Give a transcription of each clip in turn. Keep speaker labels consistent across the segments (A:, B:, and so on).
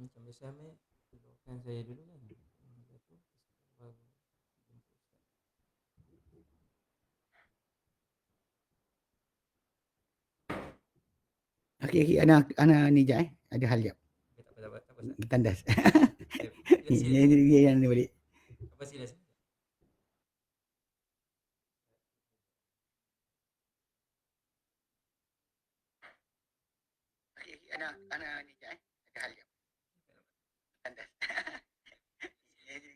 A: Sampai sampai doakan saya dulu kan.
B: Okey, okey. Ana ni jap ada hal jap.
A: Tak apa, tak apa.
B: Tandas.
A: Sila.
B: Dia yang ni balik.
A: Apa sila?
B: Okey, ana ni jap ada hal jap. Tandas. Dia yang ni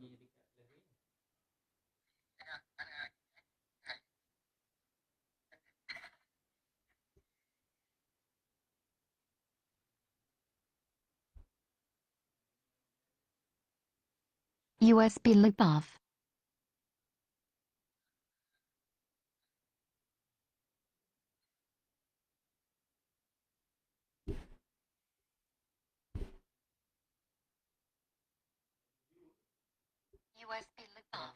B: balik.
C: USB loop off. USB loop off.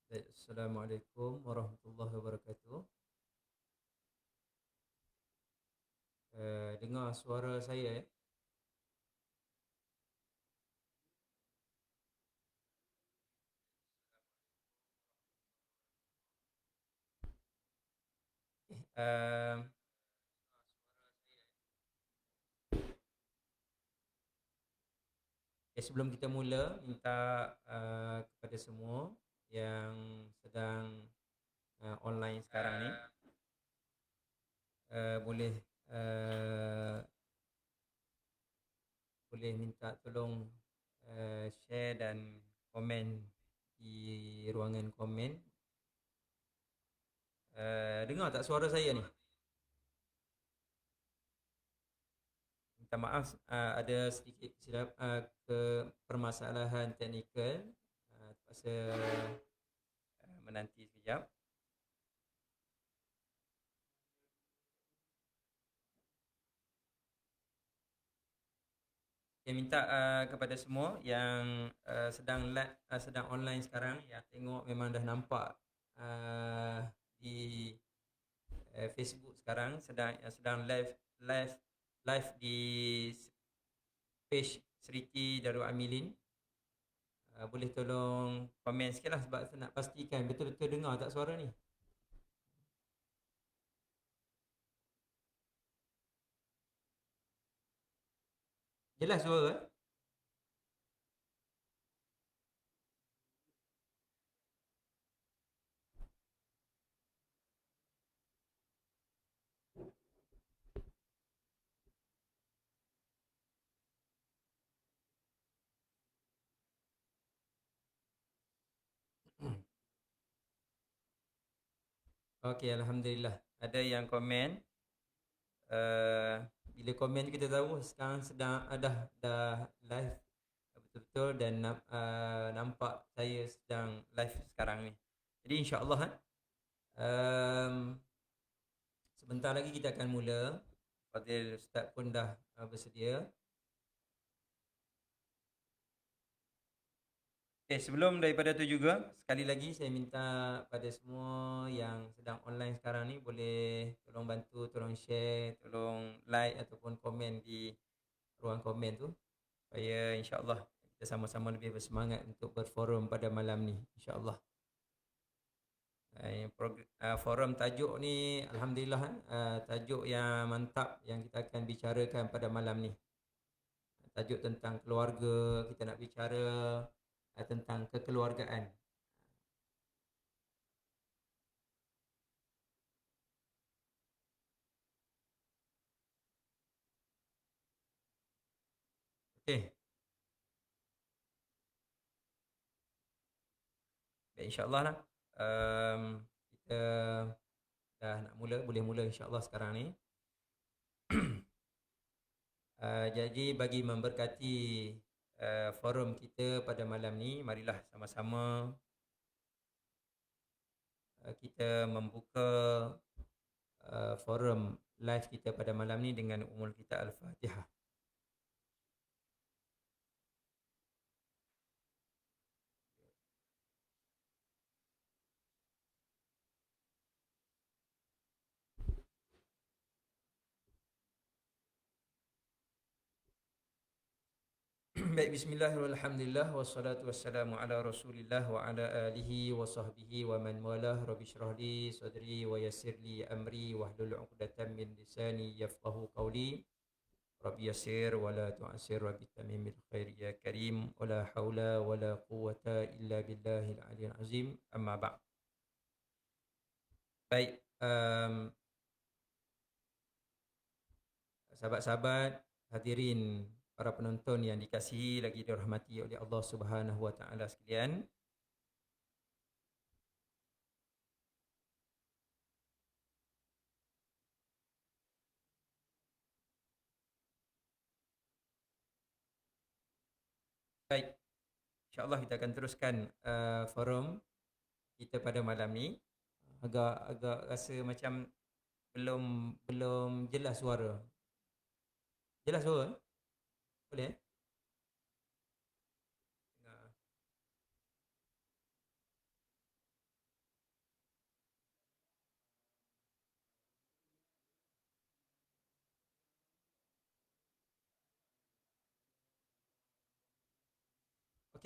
A: Assalamualaikum warahmatullahi wabarakatuh. Dengar suara saya ya? Um, Sebelum kita mula, minta kepada semua yang sedang online sekarang ni, boleh uh, boleh minta tolong share dan komen di ruangan komen. Dengar tak suara saya ni? Minta maaf, ada sedikit permasalahan teknikal, terpaksa menanti sekejap. Saya minta kepada semua yang sedang online sekarang, yang tengok memang dah nampak di Facebook sekarang sedang live di page Seriti Darul Amilin. Boleh tolong komen sikit lah, sebab saya nak pastikan betul-betul dengar tak suara ni. Jelas suara? Okey, Alhamdulillah. Ada yang komen. Bila komen kita tahu sekarang dah live betul-betul, dan nampak saya sedang live sekarang ni. Jadi insya-Allah sebentar lagi kita akan mula. Fadil Ustaz pun dah bersedia. Sebelum daripada tu juga, sekali lagi saya minta pada semua yang sedang online sekarang ni, boleh tolong bantu, tolong share, tolong like ataupun komen di ruang komen tu, supaya insya-Allah kita sama-sama lebih bersemangat untuk berforum pada malam ni, insya-Allah. Forum tajuk ni alhamdulillah, tajuk yang mantap yang kita akan bicarakan pada malam ni. Tajuk tentang keluarga, kita nak bicara tentang kekeluargaan. Okey. Baik, insya-Allah lah. Kita dah nak mula, boleh mula insya-Allah sekarang ni. Jadi bagi memberkati forum kita pada malam ni, marilah sama-sama kita membuka forum live kita pada malam ni dengan umul kita Al-Fatihah. Baik, bismillahirrahmanirrahim. Alhamdulillah wassalatu wassalamu ala Rasulillah wa ala alihi wa sahbihi wa man walah. Rabbi shrah li sadri wa yassir li amri wahlul 'uqdatam min lisani yafqahu qawli. Rabbi yassir wa la tu'assir, Rabbi tamimil khair ya karim, wa la haula wa la quwwata illa billahil aliyyil azim. Amma ba'd. Baik, sahabat-sahabat, hadirin, para penonton yang dikasihi lagi dirahmati oleh Allah Subhanahu wa taala sekalian. Baik, insya-Allah kita akan teruskan forum kita pada malam ni. Agak rasa macam belum jelas suara. Jelas suara? Boleh?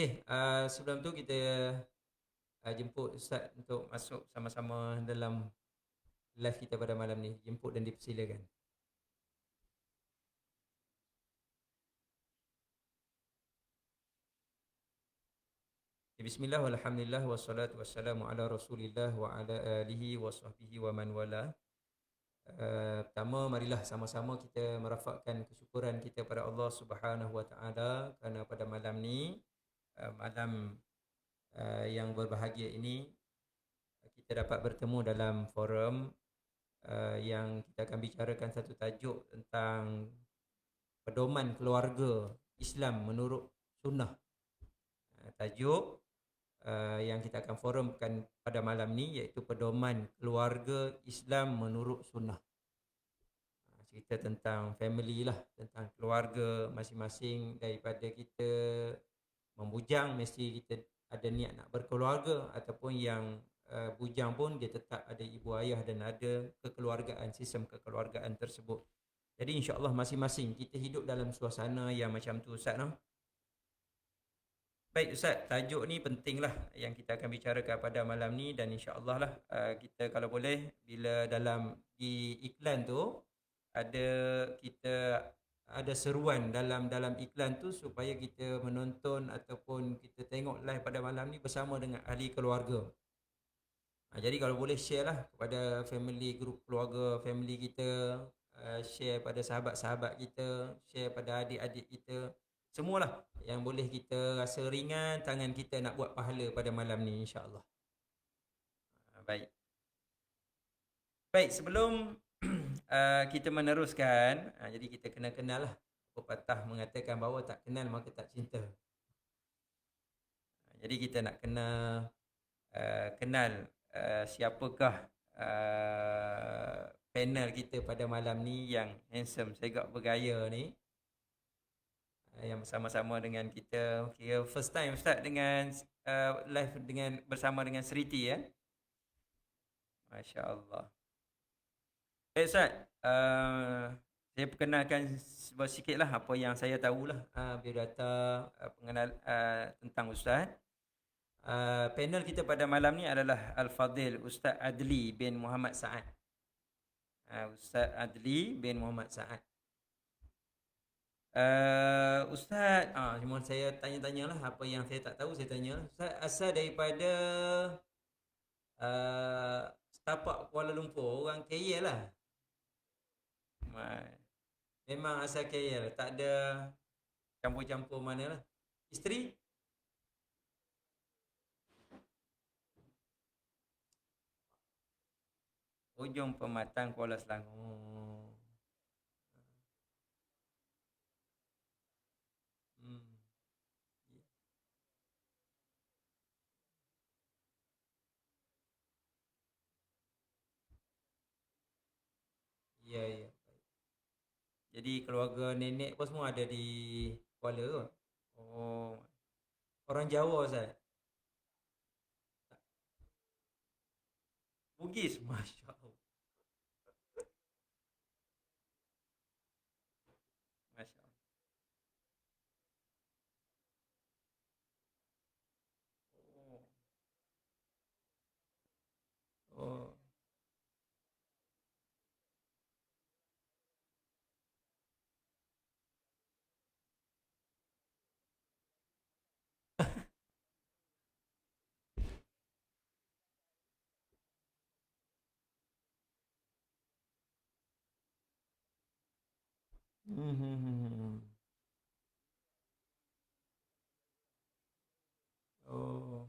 A: Okey, sebelum tu kita jemput Ustaz untuk masuk sama-sama dalam live kita pada malam ni. Jemput dan dipersilakan. Bismillah walhamdulillah wassalatu wassalamu ala Rasulillah wa ala alihi wa sahbihi wa man wala. Pertama, marilah sama-sama kita merafakkan kesyukuran kita pada Allah Subhanahu wa taala kerana pada malam ni, malam yang berbahagia ini, kita dapat bertemu dalam forum yang kita akan bicarakan satu tajuk tentang pedoman keluarga Islam menurut sunnah. Tajuk yang kita akan forumkan pada malam ni iaitu pedoman keluarga Islam menurut sunnah. Cerita tentang family lah, tentang keluarga masing-masing. Daripada kita membujang, mesti kita ada niat nak berkeluarga, ataupun yang bujang pun dia tetap ada ibu ayah dan ada kekeluargaan, sistem kekeluargaan tersebut. Jadi insya-Allah masing-masing kita hidup dalam suasana yang macam tu, Ustaz, no? Baik Ustaz, tajuk ni penting lah yang kita akan bicarakan pada malam ni, dan insya-Allah lah kita kalau boleh bila dalam di iklan tu kita ada seruan dalam iklan tu supaya kita menonton ataupun kita tengok live pada malam ni bersama dengan ahli keluarga. Jadi kalau boleh share lah kepada family, grup keluarga family kita, share pada sahabat-sahabat kita, share pada adik-adik kita. Semualah yang boleh kita rasa ringan tangan kita nak buat pahala pada malam ni, insya-Allah. Baik. Baik, sebelum kita meneruskan, jadi kita kena kenal lah. Pepatah mengatakan bahawa tak kenal maka tak cinta. Jadi kita nak kena kenal siapakah panel kita pada malam ni yang handsome, segak bergaya ni, yang bersama-sama dengan kita. Okay, first time Ustaz dengan live bersama dengan Seriti, ya. Masya Allah. Baik Ustaz, saya perkenalkan sedikit lah apa yang saya tahulah biodata pengenal tentang Ustaz. Panel kita pada malam ni adalah Al-Fadhil Ustaz Adli bin Muhammad Saad. Ustaz Adli bin Muhammad Saad. Ustaz, cuma saya tanya-tanyalah apa yang saya tak tahu, saya tanya. Ustaz asal daripada setapak Kuala Lumpur, orang KL lah. Memang asal KL, tak ada campur-campur mana lah. Isteri? Ujung Pematang, Kuala Selangor. Ya, ya. Jadi keluarga nenek pun semua ada di Kuala tu. Oh. Orang Jawa, Ustaz? Bugis, Masya Allah. Masya Allah. Oh. Oh. Oh.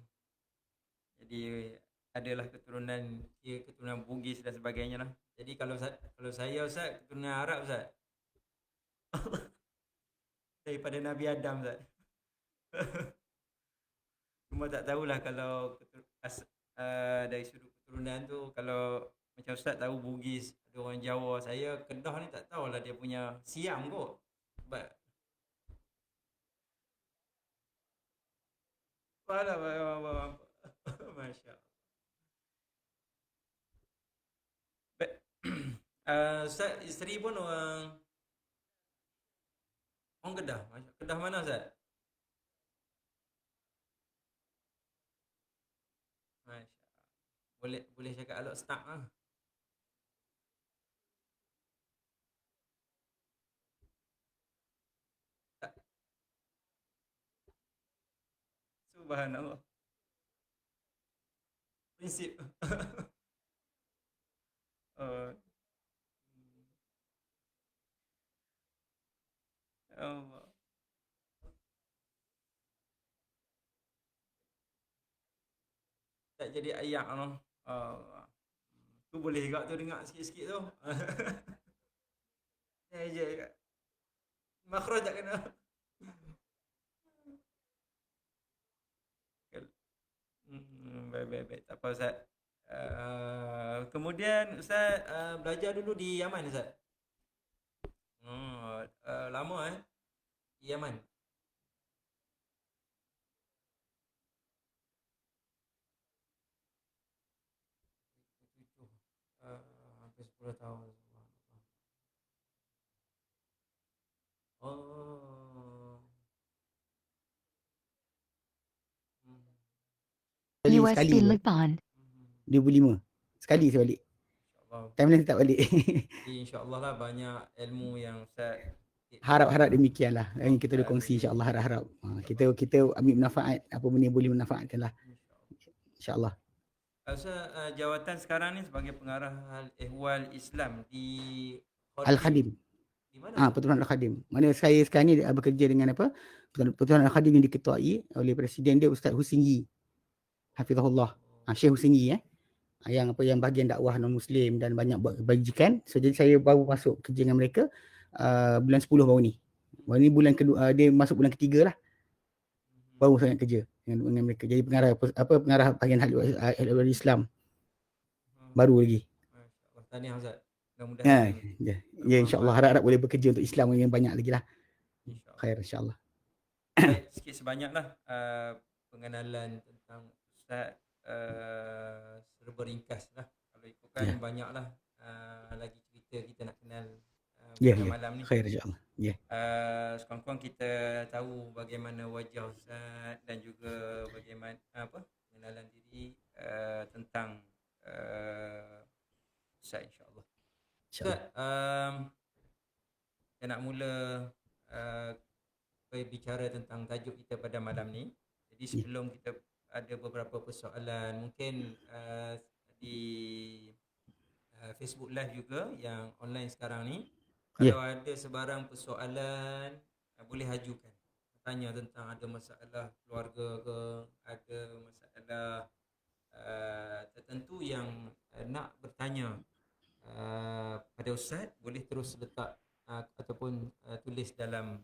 A: Jadi adalah keturunan Bugis dan sebagainya lah. Jadi kalau saya Ustaz, keturunan Arab Ustaz. Daripada Nabi Adam Ustaz. Cuma tak tahulah kalau dari sudut keturunan tu, kalau macam Ustaz tahu Bugis, ada orang Jawa. Saya Kedah ni tak tahulah dia punya Siam kot. Masya Allah. Ustaz, isteri pun orang Kedah. Kedah mana Ustaz? boleh cakap alok start lah. Tak. Subhanallah. Prinsip. Oh. Allah. Tak jadi ayak tu. Allah. Tu boleh juga tu dengar sikit-sikit tu. Saya je kat. Makhraj tak kena. Baik. Tak apa Ustaz. Kemudian Ustaz belajar dulu di Yaman Ustaz. Lama di Yaman. Hampir 10 tahun. Oh.
C: USB
D: Sekali
C: loop on.
D: 2005. Sekali saya balik.
A: InsyaAllah.
D: Time lain saya tak balik.
A: Jadi insyaAllah lah banyak ilmu yang Ustaz
D: Harap-harap demikianlah. Yang kita dah kongsi insya-Allah, harap-harap. Kita ambil manfaat apa benda yang boleh manfaatkanlah. Insya-Allah.
A: Ustaz, jawatan sekarang ni sebagai pengarah Ihwal Islam di
D: Al-Khadim.
A: Di mana?
D: Pertubuhan Al-Khadim. Mana saya sekarang ni bekerja dengan apa? Pertubuhan Al-Khadim yang diketuai oleh presiden dia Ustaz Husin Yi. Hafizahullah. Syekh Husin Yi yang bahagian dakwah non muslim dan banyak buat kebajikan. So jadi saya baru masuk kerja dengan mereka bulan 10 baru ni. Baru ni bulan kedua, dia masuk bulan ketiga lah. Baru saya kerja dengan mereka. Jadi pengarah bahagian Ihwal Islam. Baru lagi.
A: Masya-Allah. Tahniah Ustaz. Mudah-mudahan.
D: Ya insya-Allah harap boleh bekerja untuk Islam yang banyak lagi lah.
A: Insya-Allah.
D: Khair insya-Allah.
A: Sikit sebanyaklah pengenalan tentang Ustaz serba ringkas lah. Kalau ikutkan banyaklah lagi cerita kita nak kenal pada malam ni.
D: Khair insya-Allah.
A: Sekurang-kurang kita tahu bagaimana wajah Ustaz dan juga bagaimana pengenalan diri tentang Ustaz insya-Allah. Ustaz, saya nak mula berbicara tentang tajuk kita pada malam ni. Jadi sebelum kita ada beberapa persoalan mungkin di Facebook Live juga yang online sekarang ni. Kalau ada sebarang persoalan boleh ajukan. Tanya tentang ada masalah keluarga ke, ada masalah tertentu yang nak bertanya pada Ustaz, boleh terus letak ataupun tulis dalam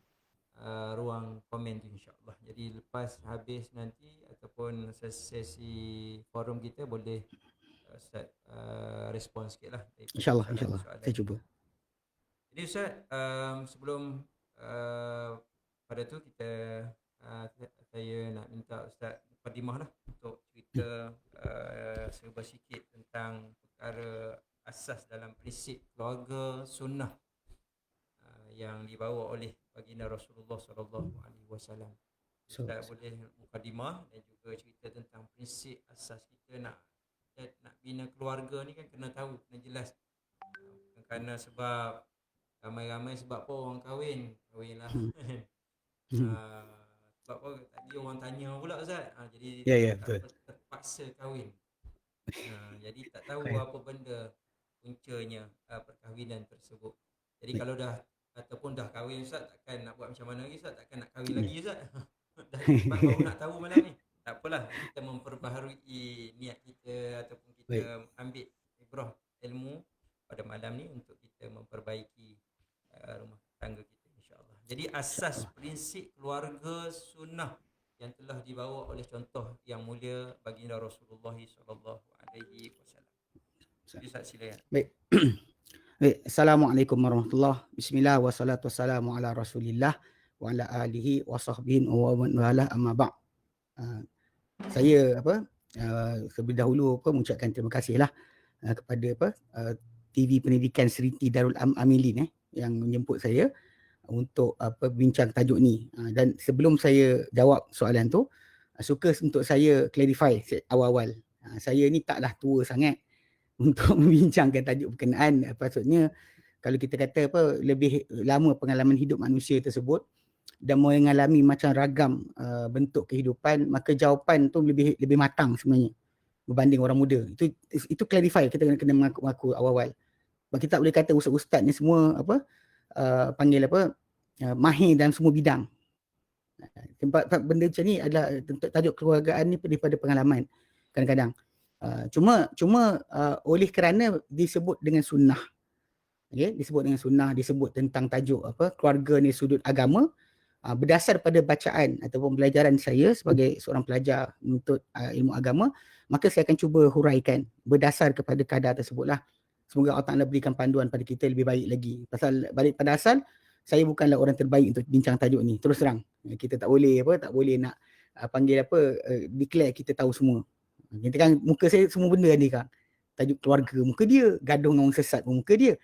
A: ruang komen tu insya-Allah. Jadi lepas habis nanti ataupun sesi forum kita boleh Ustaz respon sikitlah.
D: Insya-Allah saya cuba.
A: Jadi Ustaz, sebelum pada tu kita saya nak minta Ustaz mukadimah lah untuk cerita serba sikit tentang perkara asas dalam prinsip keluarga sunnah yang dibawa oleh baginda Rasulullah sallallahu alaihi wasallam. Ustaz boleh mukadimah dan juga cerita tentang prinsip asas kita nak bina keluarga ni kan kena tahu, kena jelas. Kerana sebab ramai-ramai sebab apa orang kahwin lah. Sebab apa tadi orang tanya pula Ustaz. Jadi terpaksa kahwin. Jadi tak tahu apa benda puncanya perkahwinan tersebut. Jadi kalau dah ataupun dah kahwin Ustaz, takkan nak buat macam mana lagi Ustaz? Takkan nak kahwin lagi Ustaz? Dah baru nak tahu malam ni. Tak apalah, kita memperbaharui niat kita ataupun kita ambil ibrah ilmu pada malam ni untuk kita memperbaiki rumah tangga kita insya-Allah. Jadi asas prinsip keluarga sunnah yang telah dibawa oleh contoh yang mulia baginda Rasulullah sallallahu alaihi wasallam. Jadi Ustaz silakan.
D: Baik. Assalamualaikum warahmatullahi wabarakatuh. Bismillah wassalatu wassalamu ala Rasulillah wa ala alihi wa sahbihi wa man wala amma ba'd. Saya terlebih dahulu mengucapkan terima kasihlah kepada TV Pendidikan Seriti Darul Amilin yang menjemput saya untuk bincang tajuk ni. Dan sebelum saya jawab soalan tu, suka untuk saya clarify awal-awal Saya ni taklah tua sangat untuk membincangkan tajuk berkenaan. Maksudnya kalau kita kata lebih lama pengalaman hidup manusia tersebut dan mengalami macam ragam bentuk kehidupan, maka jawapan tu lebih matang sebenarnya berbanding orang muda. Itu clarify, kita kena mengaku awal-awal. Sebab kita tak boleh kata ustaz-ustaz ni semua panggil mahir dalam semua bidang. Tempat benda macam ni adalah tajuk keluargaan ni daripada pengalaman kadang-kadang. Cuma oleh kerana disebut dengan sunnah, disebut dengan sunnah, disebut tentang tajuk keluarga ni sudut agama, berdasar pada bacaan ataupun pelajaran saya sebagai seorang pelajar untuk ilmu agama, maka saya akan cuba huraikan berdasar kepada kadar tersebutlah. Semoga Allah Ta'ala berikan panduan pada kita lebih baik lagi. Pasal balik pada asal, saya bukanlah orang terbaik untuk bincang tajuk ni. Terus terang, kita tak boleh nak panggil declare kita tahu semua. Kita kan muka saya semua benda ni kan. Tajuk keluarga muka dia, gaduh dengan orang sesat pun muka dia.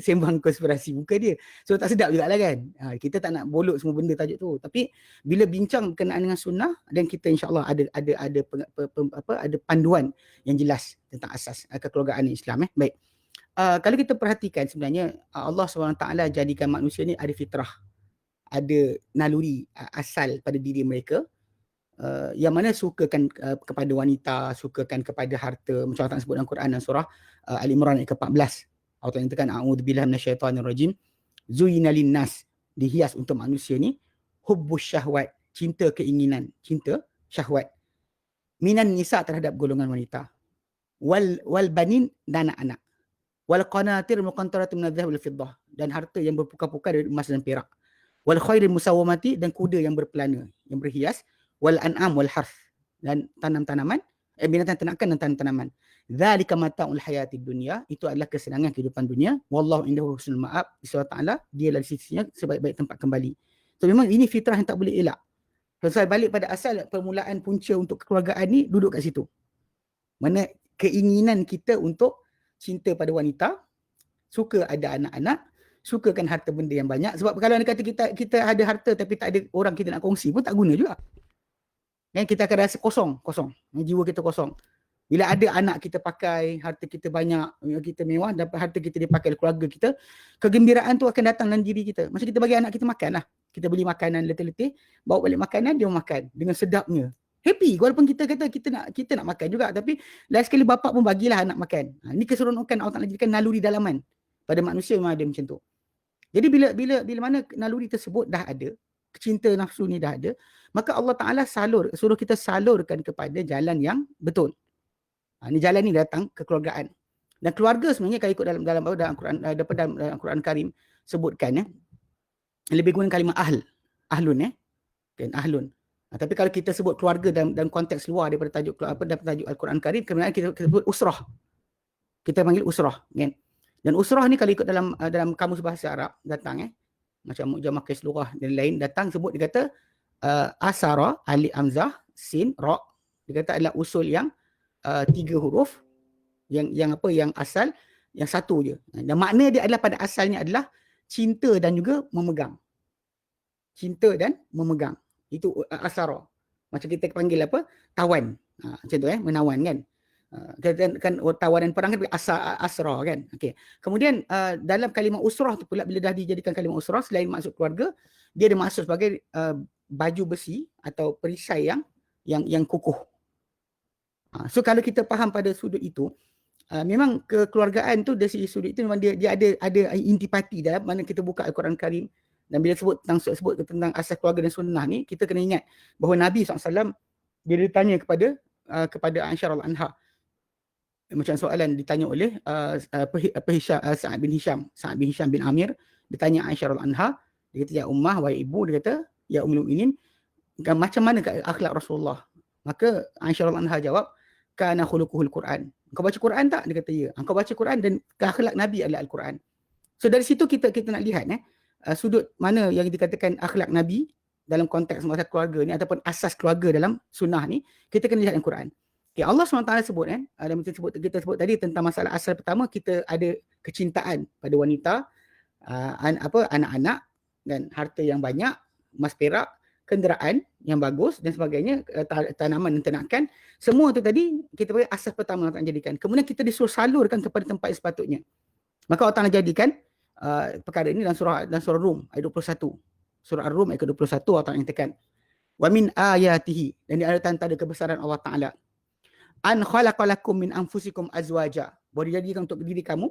D: Sembang konspirasi muka dia. So tak sedap jugalah kan. Kita tak nak bolok semua benda tajuk tu. Tapi bila bincang berkenaan dengan sunnah, dan kita insya-Allah ada panduan yang jelas tentang asas kekeluargaan Islam. Baik. Kalau kita perhatikan sebenarnya Allah SWT jadikan manusia ni ada fitrah, ada naluri asal pada diri mereka, yang mana sukakan kepada wanita, sukakan kepada harta, macam Allah sebut dalam Quran dan surah Al-Imran ayat ke-14. Allah nyatakan a'udzubillahi minasyaitonirrajim, zuyina linnas, dihias untuk manusia ni hubbus syahwat, cinta keinginan, cinta syahwat, minan nisa, terhadap golongan wanita, wal banin, dan anak-anak, wal qanatir muqantaratu minadh-dhahab wal fiddah, dan harta yang berpukar-pukar dari emas dan perak, wal khairil musawwamati, dan kuda yang berpelana, yang berhias, wal an'am wal harth, dan tanam-tanaman, binatang ternakan dan tanam-tanaman. Dzalika mata'ul hayatid dunya, itu adalah kesenangan kehidupan dunia. Wallahu indahu husnul ma'ab, Allah Ta'ala dia di sisinya sebaik-baik tempat kembali. So memang ini fitrah yang tak boleh elak. Sebab balik pada asal, permulaan punca untuk kekeluargaan ni duduk kat situ. Mana keinginan kita untuk cinta pada wanita, suka ada anak-anak, sukakan harta benda yang banyak. Sebab kalau kata kita ada harta tapi tak ada orang kita nak kongsi pun tak guna juga. Kita akan rasa kosong. Jiwa kita kosong. Bila ada anak kita pakai, harta kita banyak, kita mewah, dapat harta kita dipakai oleh keluarga kita, kegembiraan tu akan datang dalam diri kita. Macam kita bagi anak kita makan lah. Kita beli makanan letih-letih, bawa balik makanan, dia makan dengan sedapnya. Happy, walaupun kita kata kita nak makan juga, tapi lain sekali bapak pun bagilah anak makan. Ini keseronokan Allah Ta'ala jadikan naluri dalaman. Pada manusia memang ada macam tu. Jadi bila mana naluri tersebut dah ada, cinta nafsu ni dah ada, maka Allah Ta'ala suruh kita salurkan kepada jalan yang betul. Ini jalan ni datang kekeluargaan. Dan keluarga sebenarnya kalau ikut dalam Quran, dalam Quran Karim sebutkan lebih guna kalimah ahlun kan, ahlun. Tapi kalau kita sebut keluarga dalam konteks luar daripada tajuk Al-Quran Karim, kemudian kita sebut usrah. Kita panggil usrah kan. Dan usrah ni kalau ikut dalam kamus bahasa Arab datang macam Mu'jamah Qais Lughah dan lain datang sebut, dia kata asara, alif hamzah, sin, ra, dia kata adalah usul yang 3 huruf yang asal yang satu je. Dan makna dia adalah pada asalnya adalah cinta dan juga memegang. Cinta dan memegang. Itu asara. Macam kita panggil tawan. Macam tu menawan kan. Kan tawanan perang kan asra kan. Okey. Kemudian dalam kalimah usrah tu pula, bila dah dijadikan kalimah usrah, selain maksud keluarga, dia ada maksud sebagai baju besi atau perisai yang kukuh. So kalau kita faham pada sudut itu, memang kekeluargaan tu dari segi sudut itu memang dia ada intipati dalam mana kita buka Al-Quran Karim. Dan bila sebut tentang asas keluarga dan sunnah ni, kita kena ingat bahawa Nabi SAW bila ditanya kepada Aisyah radhiyallahu anha, macam soalan ditanya oleh Sa'ad bin Hisham bin Amir, ditanya Aisyah radhiyallahu anha, dia kata, ya ummah, wahai ibu, dia kata, ya ummul mukminin, macam mana akhlak Rasulullah? Maka Aisyah radhiyallahu anha jawab, kana khuluquhul Quran. Engkau baca Quran tak? Dia kata ya. Engkau baca Quran, dan akhlak Nabi adalah Al-Quran. So dari situ kita nak lihat sudut mana yang dikatakan akhlak Nabi dalam konteks masalah keluarga ni ataupun asas keluarga dalam sunnah ni, kita kena lihat dalam Quran. Okay, Allah SWT sebut kita sebut tadi tentang masalah asal pertama, kita ada kecintaan pada wanita, anak-anak dan harta yang banyak, emas perak, kenderaan yang bagus dan sebagainya, tanaman dan ternakan, semua tu tadi kita beri asas pertama Allah Ta'ala jadikan. Kemudian kita disuruh salurkan kepada tempat yang sepatutnya. Maka Allah Ta'ala jadikan perkara ini dalam surah Rum ayat 21. Surah Ar-Rum ayat 21 Allah Ta'ala nyatakan, wa min ayatihi, dan di antara tanda kebesaran Allah Ta'ala, an khalaqalakum min anfusikum azwaja, boleh jadikan untuk diri kamu,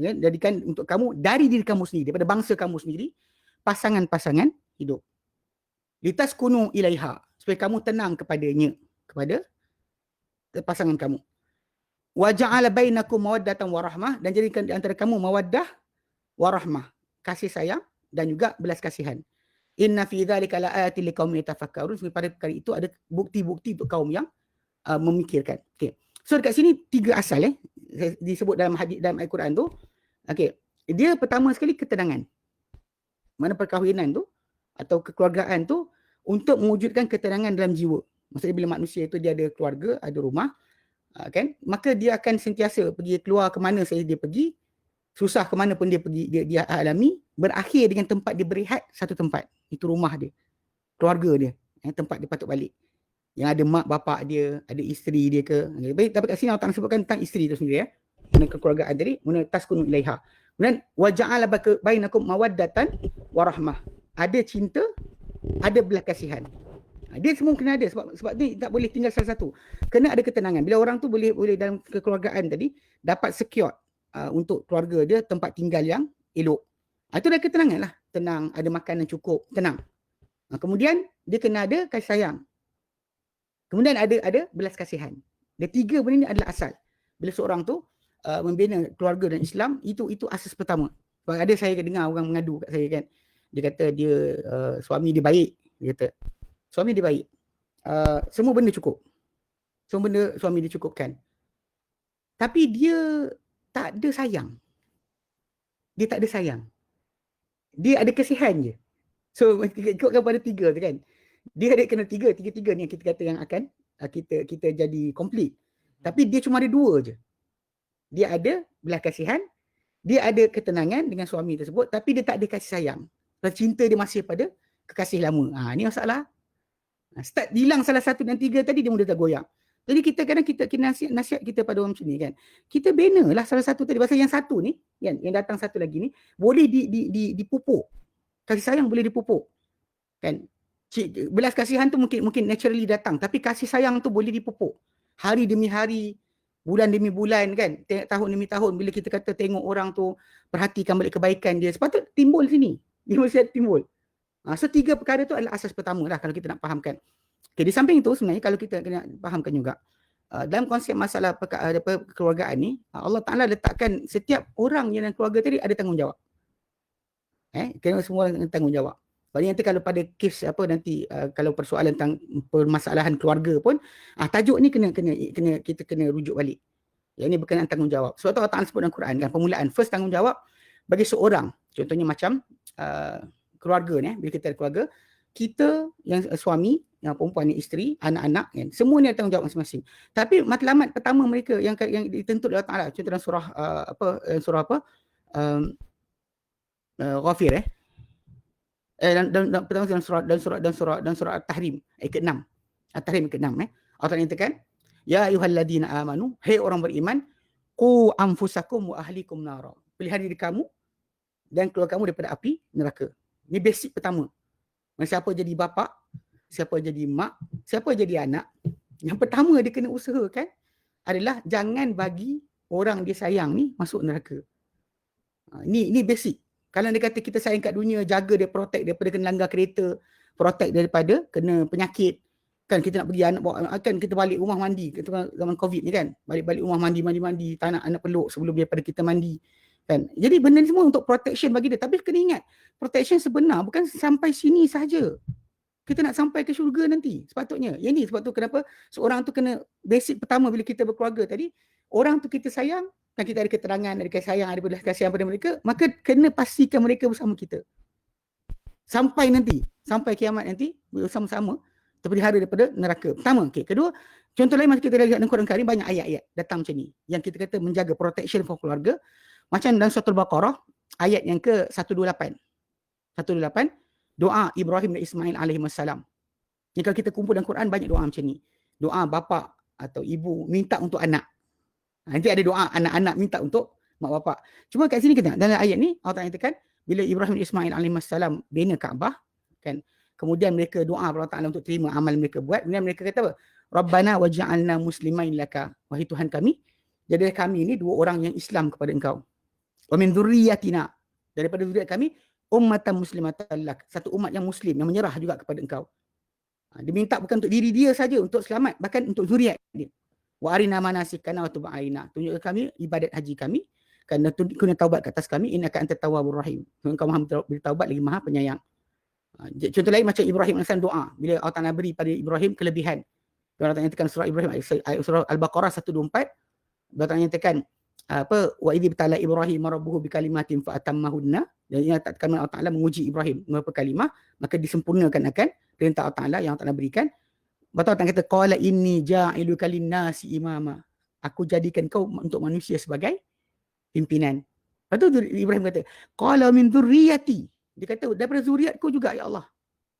D: ya, jadikan untuk kamu dari diri kamu sendiri, daripada bangsa kamu sendiri, pasangan-pasangan hidup. Litaskunu ilaiha, supaya kamu tenang kepadanya, kepada pasangan kamu. Wa ja'ala bainakum mawaddatan warahmah, dan jadikan di antara kamu mawaddah warahmah, kasih sayang dan juga belas kasihan. Inna fi dzalika laayatin liqaumin yatafakkarun, pada perkara itu ada bukti-bukti untuk kaum yang memikirkan. Okey. So dekat sini 3 asal disebut dalam hadis, dalam Al-Quran tu. Okey. Dia pertama sekali ketenangan. Mana perkahwinan tu atau kekeluargaan tu untuk mewujudkan ketenangan dalam jiwa. Maksudnya bila manusia itu dia ada keluarga, ada rumah, kan? Maka dia akan sentiasa pergi keluar ke mana saja dia pergi, susah ke mana pun dia pergi, dia alami, berakhir dengan tempat dia berehat, satu tempat. Itu rumah dia, keluarga dia, tempat dia patut balik. Yang ada mak bapak dia, ada isteri dia ke. Baik, tapi kat sini Allah Ta'ala sebutkan tentang isteri tu sendiri, mana kekeluargaan tadi, mana taskunu ilaiha. Kemudian waja'ala bainakum mawaddatan warahmah. Ada cinta, ada belas kasihan. Dia semua kena ada, sebab ni tak boleh tinggal salah satu. Kena ada ketenangan. Bila orang tu boleh dalam kekeluargaan tadi dapat secure untuk keluarga dia tempat tinggal yang elok. Itu dah ketenangan lah. Tenang, ada makanan cukup, tenang. Kemudian dia kena ada kasih sayang. Kemudian ada belas kasihan. Dia 3 benda ni adalah asal. Bila seorang tu membina keluarga dan Islam, itu asas pertama. Sebab ada saya dengar orang mengadu kat saya kan. Dia kata dia suami dia baik. Dia kata suami dia baik. Semua benda cukup. Semua benda suami dia cukupkan. Tapi dia tak ada sayang. Dia tak ada sayang. Dia ada kasihan je. So ikutkan pada 3 tu kan. Dia ada kena 3 ni yang kita kata yang akan kita jadi komplit. Tapi dia cuma ada 2 je. Dia ada belas kasihan, dia ada ketenangan dengan suami tersebut, tapi dia tak ada kasih sayang. Dan cinta dia masih pada kekasih lama. Ni masalah. Start hilang salah satu dan 3 tadi, dia mula tergoyang. Jadi kita kadang kita nasihat kita pada orang macam ni kan. Kita bina lah salah satu tadi. Pasal yang satu ni, kan, yang datang satu lagi ni, boleh dipupuk. Kasih sayang boleh dipupuk. Kan? Belas kasihan tu mungkin naturally datang, tapi kasih sayang tu boleh dipupuk. Hari demi hari, bulan demi bulan kan, tahun demi tahun, bila kita kata tengok orang tu, perhatikan balik kebaikan dia, sepatutnya timbul sini. Dia mesti timbul. So 3 perkara tu adalah asas pertama lah kalau kita nak fahamkan. Okay, di samping itu sebenarnya kalau kita kena fahamkan juga, dalam konsep masalah kekeluargaan ni, Allah Ta'ala letakkan setiap orang yang dalam keluarga tadi ada tanggungjawab. Kena semua orang tanggungjawab. Sebab nanti kalau pada kes nanti kalau persoalan tentang permasalahan keluarga pun, tajuk ni kita kena rujuk balik. Yang ini berkenaan tanggungjawab. Sebab tu Allah Ta'ala sebut dalam Quran kan, permulaan first tanggungjawab bagi seorang. Contohnya macam keluarga ni, bila kita ada keluarga, kita yang suami, yang perempuan, yang isteri, anak-anak kan, semua ni ada tanggungjawab masing-masing. Tapi matlamat pertama mereka yang ditentu oleh Allah Ta'ala, contoh dalam surah Ghafir dan surah At-Tahrim ayat ke-6. At-Tahrim ke-6 Allah Ta'ala nyatakan, ya ayyuhalladzina amanu, hai orang beriman, qu anfusakum wa ahlikum nara. Pelihara diri kamu dan keluarga kamu daripada api neraka. Ini basic pertama. Siapa jadi bapa, siapa jadi mak, siapa jadi anak, yang pertama dia kena usahakan adalah jangan bagi orang dia sayang ni masuk neraka. Ni basic. Kalau dia kata kita sayang kat dunia, jaga dia, protect daripada kena langgar kereta, protect daripada kena penyakit. Kan kita nak pergi anak bawa, kan kita balik rumah mandi, kita zaman Covid ni kan, balik rumah mandi, tak nak anak peluk sebelum daripada kita mandi. Kan? Jadi benda ni semua untuk protection bagi dia. Tapi kena ingat, protection sebenar bukan sampai sini sahaja. Kita nak sampai ke syurga nanti sepatutnya. Yang ni sebab tu kenapa seorang tu kena basic pertama bila kita berkeluarga tadi, orang tu kita sayang, dan kita ada keterangan, ada kasih sayang, ada belas kasihan pada mereka, maka kena pastikan mereka bersama kita. Sampai nanti, sampai kiamat nanti, bersama-sama terpelihara daripada neraka. Pertama, okay. Kedua, contoh lain masa kita lihat dalam Quran Karim, banyak ayat-ayat datang macam ni, yang kita kata menjaga protection for keluarga. Macam dalam surah Al-Baqarah, ayat yang ke 128. 128, doa Ibrahim dan Ismail alaihi wassalam. Ni kalau kita kumpul dalam Quran banyak doa macam ni. Doa bapa atau ibu minta untuk anak. Nanti ada doa anak-anak minta untuk mak bapak. Cuma kat sini kita dalam ayat ni Allah Taala nyatakan bila Ibrahim dan Ismail alaihissalam bina Kaabah kan, kemudian mereka doa kepada Allah Taala untuk terima amal mereka buat, kemudian mereka kata apa? Rabbana waj'alna muslimain laka. Wahai Tuhan kami, jadilah kami ini dua orang yang Islam kepada Engkau. Wa min dzurriyyatina, daripada zuriat kami ummatan muslimatan lak, satu umat yang muslim yang menyerah juga kepada Engkau. Dia minta bukan untuk diri dia saja untuk selamat, bahkan untuk zuriat dia. Wa arina manasikana wa tub alaina, tunjukkan kami ibadat haji kami, kerana kena taubat ke atas kami, innaka antat tawwabur rahim, Engkau Maha bertaubat lagi Maha penyayang. Contoh lain macam Ibrahim AS doa, bila Allah Taala beri pada Ibrahim kelebihan. Allah Taala nyatakan surah Ibrahim surah Al-Baqarah 124, Allah Taala nyatakan apa, wa idh ibtala Ibrahim rabbuhu bikalimatin fa atammahunna, dan nyatakan Allah Taala menguji Ibrahim beberapa kalimah, maka disempurnakan akan perintah Allah Taala yang Allah Taala berikan. Allah Taala kata qala inni ja'iluka lin-nasi imama, aku jadikan kau untuk manusia sebagai pimpinan. Lepas tu Ibrahim kata qala min dzurriyyati, dia kata daripada zuriatku juga ya Allah.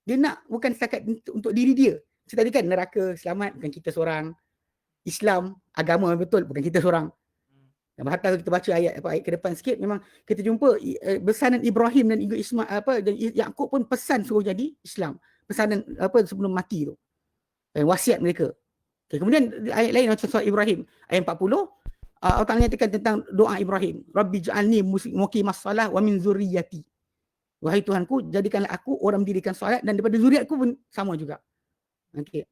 D: Dia nak bukan setakat untuk diri dia. Saya tadi kan neraka selamat bukan kita seorang, Islam agama betul bukan kita seorang. Hatta kita baca ayat ke depan sikit, memang kita jumpa pesanan Ibrahim dan Ismail dan Yakub pun pesan suruh jadi Islam. Pesanan sebelum mati tu. Wasiat mereka. Okay, kemudian ayat lain macam surah Ibrahim ayat 40, Allah Taala nyatakan tentang doa Ibrahim, Rabbi ja'alni muqimas salah wa min zurriyyati. Wahai Tuhanku, jadikanlah aku orang mendirikan solat dan daripada zuriatku pun sama juga. Okey.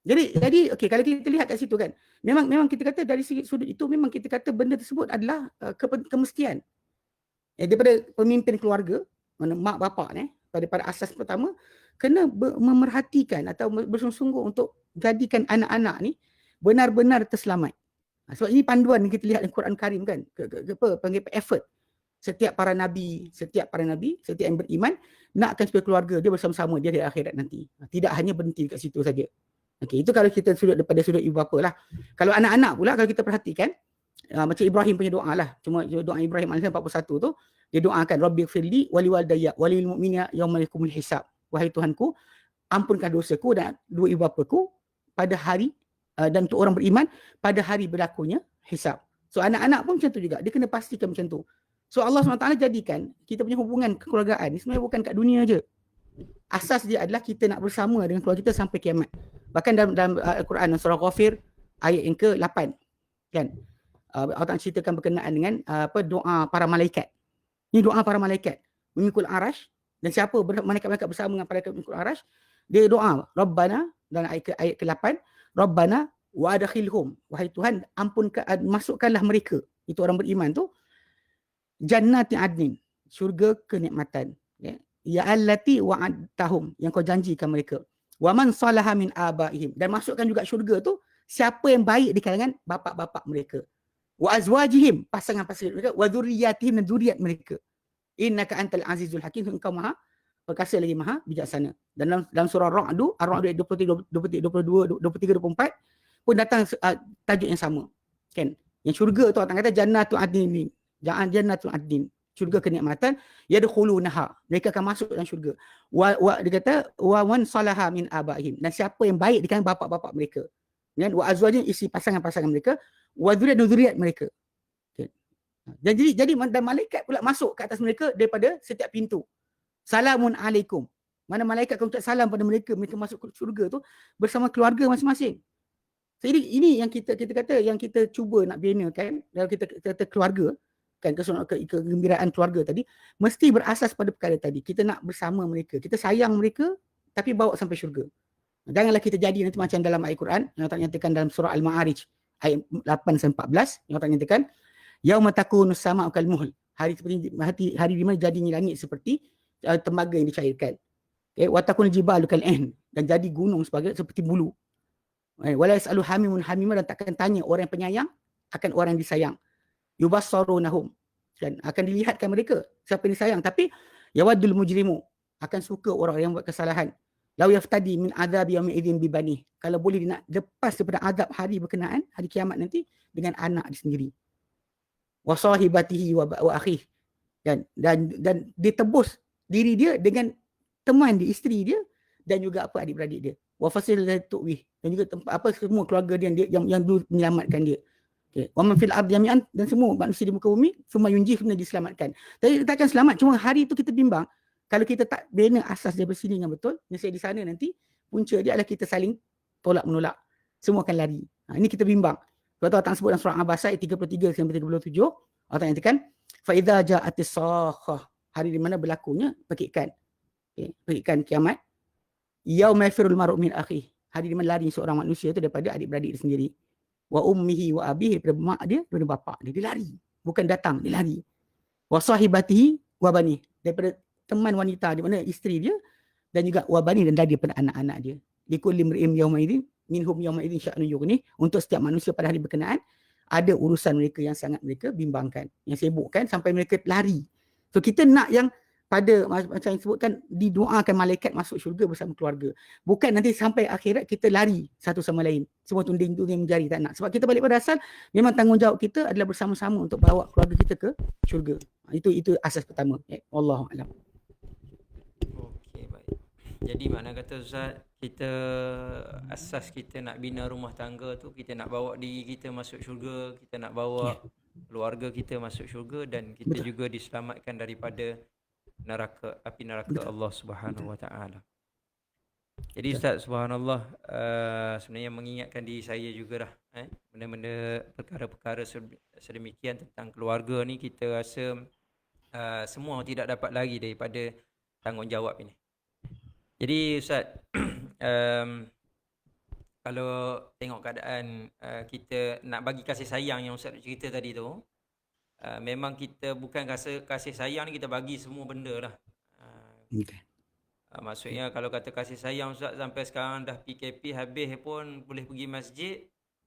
D: Jadi okey, kalau kita lihat kat situ kan, memang kita kata dari sudut itu memang kita kata benda tersebut adalah kemestian. Daripada pemimpin keluarga, mana mak bapak pada asas pertama kena memerhatikan atau bersungguh-sungguh untuk jadikan anak-anak ni benar-benar terselamat. Sebab ini panduan yang kita lihat dalam Quran Karim kan, panggil effort. Setiap para nabi, setiap yang beriman nakkan supaya keluarga dia bersama-sama dia di akhirat nanti. Tidak hanya berhenti kat situ saja. Okey, itu kalau kita daripada sudut ibu bapa lah. Kalau anak-anak pula kalau kita perhatikan macam Ibrahim punya doa lah. Cuma doa Ibrahim AS 41 tu dia doakan Rabbighfirli wa liwalidayya wa lil mu'minina yaumal yaqumul hisab. Wahai Tuhanku, ampunkan dosaku dan dua ibu bapaku pada hari dan untuk orang beriman pada hari berlakunya hisab. So anak-anak pun macam tu juga. Dia kena pastikan macam tu. So Allah SWT jadikan kita punya hubungan kekeluargaan ni sebenarnya bukan kat dunia je. Asas dia adalah kita nak bersama dengan keluarga kita sampai kiamat. Bahkan dalam Al-Quran surah Ghafir ayat yang ke-8 kan. Allah Ta'ala ceritakan berkenaan dengan doa para malaikat. Ini doa para malaikat memikul arash, dan siapa malaikat-malaikat bersama dengan malaikat memikul arash, dia doa Rabbana dalam ayat ke-8, Rabbana wa adkhilhum, wahai Tuhan masukkanlah mereka, itu orang beriman tu, jannati adnin, syurga kenikmatan, ya allati wa'adtahum, yang kau janjikan mereka, wa man salaha min abaihim, dan masukkan juga syurga tu siapa yang baik di kalangan bapa-bapa mereka, wa azwajihim, pasangan-pasangan mereka, wa dzurriyyatihim, dan zuriat mereka, innaka antal azizul hakim, engkau maha perkasa lagi maha bijaksana. Dan dalam surah Ar-Ra'd ayat 23, 22, 23, 24 pun datang tajuk yang sama kan. Yang syurga tu Allah kata jannatu adnin, jannatu adnin, syurga kenikmatan, yadkhulunaha, mereka akan masuk dalam syurga. Dia kata wa man salaha min abaihim, dan siapa yang baik di kalangan bapa-bapa mereka, dan wa azwajin, isi pasangan-pasangan mereka, wa dzurriyyat mereka. Okay. Dan jadi malaikat pula masuk ke atas mereka daripada setiap pintu. Salamun alaikum. Mana malaikat akan ucap salam pada mereka masuk ke syurga tu bersama keluarga masing-masing. Jadi ini yang kita kata, yang kita cuba nak bina kan, dalam kita kata keluarga kan, kegembiraan keluarga tadi mesti berasas pada perkara tadi. Kita nak bersama mereka, kita sayang mereka, tapi bawa sampai syurga. Janganlah kita jadi nanti macam dalam ayat Quran yang Allah nyatakan dalam surah Al-Ma'arij ayat 8-14, yang Allah nyatakan yauma takunus sama'u kal muhl, hari di mana jadinya langit seperti tembaga yang dicairkan. Okay, wa takun jibalu kal ihn, dan jadi gunung seperti bulu. Wala yasalu hamimun hamima, dan takkan tanya orang yang penyayang akan orang yang disayang. Yubassarunahum, dan akan dilihatkan mereka siapa yang disayang, tapi yawaddul mujrimu, akan suka orang yang buat kesalahan. Lau yaftadi min azab yaumi idzin bibani, kalau boleh dia nak lepas daripada azab hari berkenaan, hari kiamat nanti, dengan anak dia sendiri. Wa sahibatihi wa akhihi, dan dia tebus diri dia dengan teman dia, isteri dia, dan juga adik-beradik dia. wa fasilatu tu'wih, dan juga tempat apa semua keluarga dia yang dulu menyelamatkan dia. Okey, wa man fil ardi jami'an, dan semua manusia di muka bumi semua yunjih kena diselamatkan. Tapi kita akan selamat, cuma hari itu kita bimbang kalau kita tak bina asas daripada sini yang betul, nescaya di sana nanti punca dia adalah kita saling tolak menolak. Semua akan lari. Ini kita bimbang. Sebab tu Allah sebut dalam surah Al-Abasa ayat 33 sampai 37, Allah nyatakan fa idza ja'atis sakhah, hari di mana berlakunya pekikan. Okay. Pekikan kiamat. Yauma yafirul mar'u min akhihi, hari di mana lari seorang manusia itu daripada adik-beradik dia sendiri. Wa ummihi wa abihi, daripada mak dia, daripada bapak dia. Dia lari. Bukan datang, dia lari. Wa sahibatihi wa bani, daripada teman wanita di mana isteri dia, dan juga wa bani, dan daripada anak-anak dia. Likulli imri'in yawma idzin minhum yawma idzin sya'nun yughni, untuk setiap manusia pada hari berkenaan ada urusan mereka yang sangat mereka bimbangkan, yang sibukkan sampai mereka lari. So kita nak yang pada macam yang sebutkan, didoakan malaikat masuk syurga bersama keluarga. Bukan nanti sampai akhirat kita lari satu sama lain. Semua tunding-tunding menjari, tak nak. Sebab kita balik pada asal, memang tanggungjawab kita adalah bersama-sama untuk bawa keluarga kita ke syurga. Itu asas pertama. Wallahualam.
A: Okey, baik. Jadi makna kata Ustaz, kita asas kita nak bina rumah tangga tu, kita nak bawa diri kita masuk syurga, kita nak bawa keluarga kita masuk syurga, dan kita
D: Betul.
A: juga diselamatkan daripada neraka, api neraka
D: Betul.
A: Allah Subhanahu Wa Taala. Jadi
D: Betul.
A: Ustaz, subhanallah, sebenarnya mengingatkan diri saya jugalah, benda-benda, perkara-perkara sedemikian tentang keluarga ni, kita rasa semua tidak dapat lari daripada tanggungjawab ini. Jadi Ustaz, kalau tengok keadaan kita nak bagi kasih sayang yang Ustaz cerita tadi tu, memang kita bukan rasa kasih sayang ni kita bagi semua benda lah.
D: Okay.
A: Maksudnya kalau kata kasih sayang Ustaz sampai sekarang dah PKP habis pun boleh pergi masjid,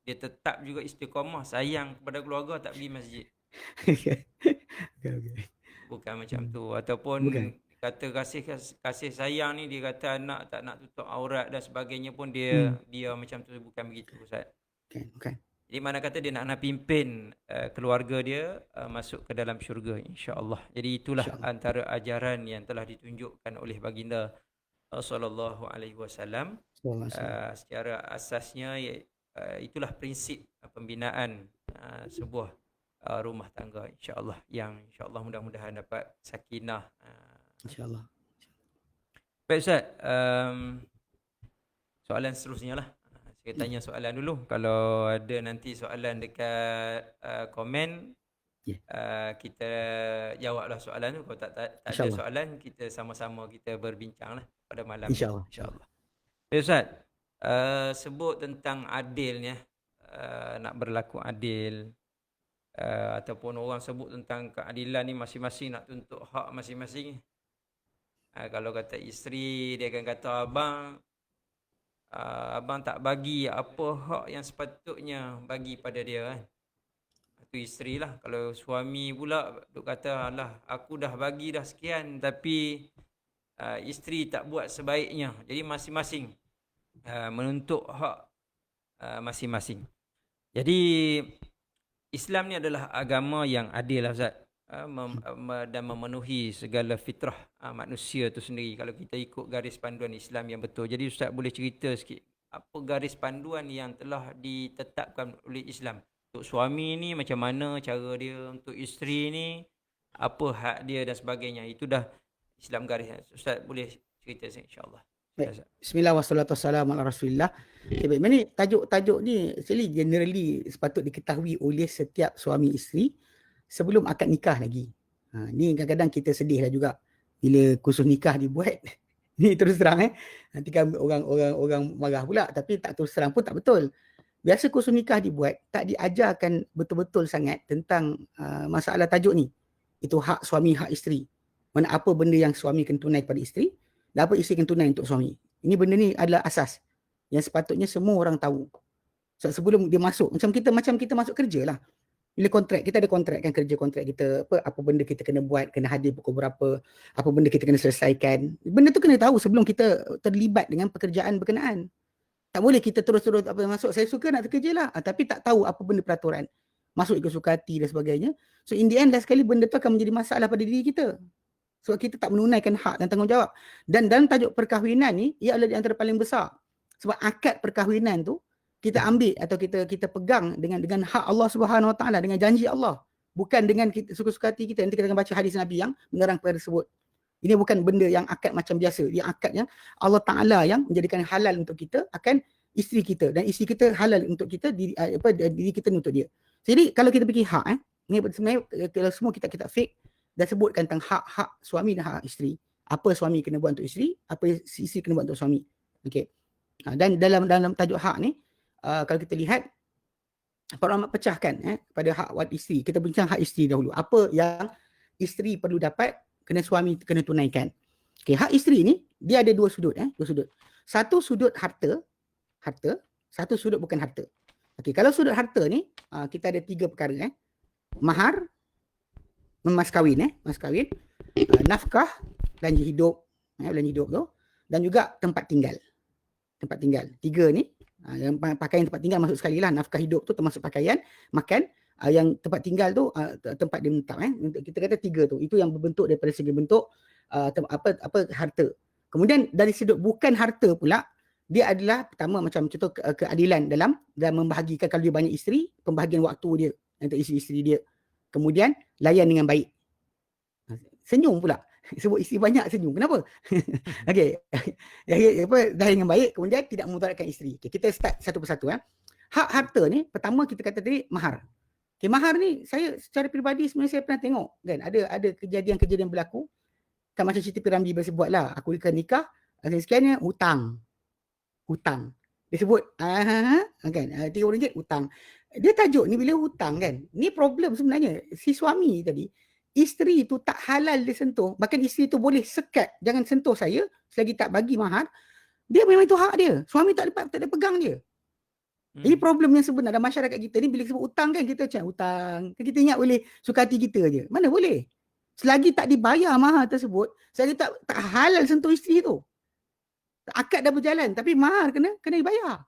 A: dia tetap juga istiqamah sayang kepada keluarga, tak pergi masjid.
D: Okay.
A: Bukan macam tu. Ataupun
D: Bukan.
A: kata kasih sayang ni, dia kata anak tak nak tutup aurat dan sebagainya pun dia macam tu, bukan begitu Ustaz.
D: Okay.
A: Jadi mana kata dia nak pimpin keluarga dia masuk ke dalam syurga, insya-Allah. Jadi itulah antara ajaran yang telah ditunjukkan oleh baginda sallallahu alaihi wasallam. Secara asasnya itulah prinsip pembinaan sebuah rumah tangga, insya-Allah, yang insya-Allah mudah-mudahan dapat sakinah,
D: insya-Allah.
A: Baik Ustaz, soalan seterusnya lah. Saya tanya soalan dulu. Kalau ada nanti soalan dekat komen, kita jawablah soalan tu. Kalau tak ada soalan, kita sama-sama kita berbincang lah pada malam
D: InsyaAllah.
A: InsyaAllah. Ustaz, sebut tentang adilnya, nak berlaku adil, ataupun orang sebut tentang keadilan ni, masing-masing nak tuntut hak masing-masing. Kalau kata isteri, dia akan kata abang tak bagi apa hak yang sepatutnya bagi pada dia kan. Itu isteri lah. Kalau suami pula duk kata, alah aku dah bagi dah sekian, tapi isteri tak buat sebaiknya. Jadi masing-masing menuntut hak masing-masing. Jadi Islam ni adalah agama yang adil lah Ustaz, dan memenuhi segala fitrah manusia tu sendiri kalau kita ikut garis panduan Islam yang betul. Jadi Ustaz boleh cerita sikit apa garis panduan yang telah ditetapkan oleh Islam untuk suami ni, macam mana cara dia, untuk isteri ni apa hak dia dan sebagainya. Itu dah Islam garis. Ustaz boleh cerita sikit, insya-Allah.
D: Bismillah wassalatu wassalamu ala Rasulillah. Okay, baik. Ini tajuk ni generally sepatut diketahui oleh setiap suami isteri sebelum akad nikah lagi. Ni kadang-kadang kita sedih lah juga bila kursus nikah dibuat. Ni terus terang nanti kan orang marah pula, tapi tak terus terang pun tak betul. Biasa kursus nikah dibuat, tak diajarkan betul-betul sangat tentang masalah tajuk ni. Itu hak suami, hak isteri. Mana apa benda yang suami kena tunai pada isteri dan apa isteri kena tunai untuk suami. Ini benda ni adalah asas yang sepatutnya semua orang tahu. Sebelum dia masuk, macam kita masuk kerja lah. Bila kontrak, kita ada kontrak kan, kerja kontrak kita, apa benda kita kena buat, kena hadir pukul berapa, apa benda kita kena selesaikan. Benda tu kena tahu sebelum kita terlibat dengan pekerjaan berkenaan. Tak boleh kita terus-terus apa masuk, saya suka nak kerja lah, tapi tak tahu apa benda peraturan. Masuk ikut suka hati dan sebagainya. So in the end, last sekali benda tu akan menjadi masalah pada diri kita. Sebab kita tak menunaikan hak dan tanggungjawab. Dan dalam tajuk perkahwinan ni, ia adalah di antara paling besar. Sebab akad perkahwinan tu kita ambil atau kita pegang dengan hak Allah Subhanahu Wa Taala, dengan janji Allah, bukan dengan kita, suka-suka hati kita. Nanti kita akan baca hadis Nabi yang menerang perkara tersebut. Ini bukan benda yang akad macam biasa. Dia akad yang Allah Taala yang menjadikan halal untuk kita akan isteri kita, dan isteri kita halal untuk kita, diri kita untuk dia. Jadi kalau kita fikir hak, ni sebenarnya kalau semua kitab-kitab fiqh dah sebutkan tentang hak suami dan hak isteri. Apa suami kena buat untuk isteri, apa isteri kena buat untuk suami. Okey. Dan dalam tajuk hak ni, kalau kita lihat, para ulama pecahkan pada hak isteri. Kita bincang hak isteri dahulu. Apa yang isteri perlu dapat, kena suami kena tunaikan. Okey, hak isteri ni dia ada dua sudut. Satu sudut harta, satu sudut bukan harta. Okey, kalau sudut harta ni, kita ada 3 perkara. Mahar, mas kahwin, nafkah, belanja hidup, tu, dan juga tempat tinggal. 3 ni, yang pakaian tempat tinggal masuk sekali lah. Nafkah hidup tu termasuk pakaian, makan, yang tempat tinggal tu tempat dia menetap. Kita kata 3 tu. Itu yang berbentuk daripada segi bentuk harta. Kemudian dari sudut bukan harta pula, dia adalah pertama macam contoh keadilan dalam membahagikan. Kalau dia banyak isteri, pembahagian waktu dia untuk isteri-isteri dia. Kemudian layan dengan baik. Senyum pula. Sebut isteri banyak senyum. Kenapa? Okey. Layan dengan baik, kemudian tidak memudaratkan isteri. Okay, kita start satu persatu. Hak harta ni, pertama kita kata tadi mahar. Okay, mahar ni saya secara peribadi sebenarnya saya pernah tengok kan, ada kejadian-kejadian berlaku. Kan macam cerita Piramli biasa buat lah. Aku akan nikah, sekiannya hutang. Dia sebut kan, RM3 hutang. Dia tajuk ni bila hutang kan. Ni problem sebenarnya. Si suami tadi, isteri tu tak halal dia sentuh. Bahkan isteri tu boleh sekat, jangan sentuh saya selagi tak bagi mahar. Dia memang itu hak dia. Suami tak ada pegang dia. Ini problem yang sebenar dalam masyarakat kita ni. Bila sebut hutang kan, kita macam hutang. Kita ingat boleh suka hati kita je. Mana boleh. Selagi tak dibayar mahar tersebut, selagi tak halal sentuh isteri tu. Akad dah berjalan, tapi mahar kena dibayar.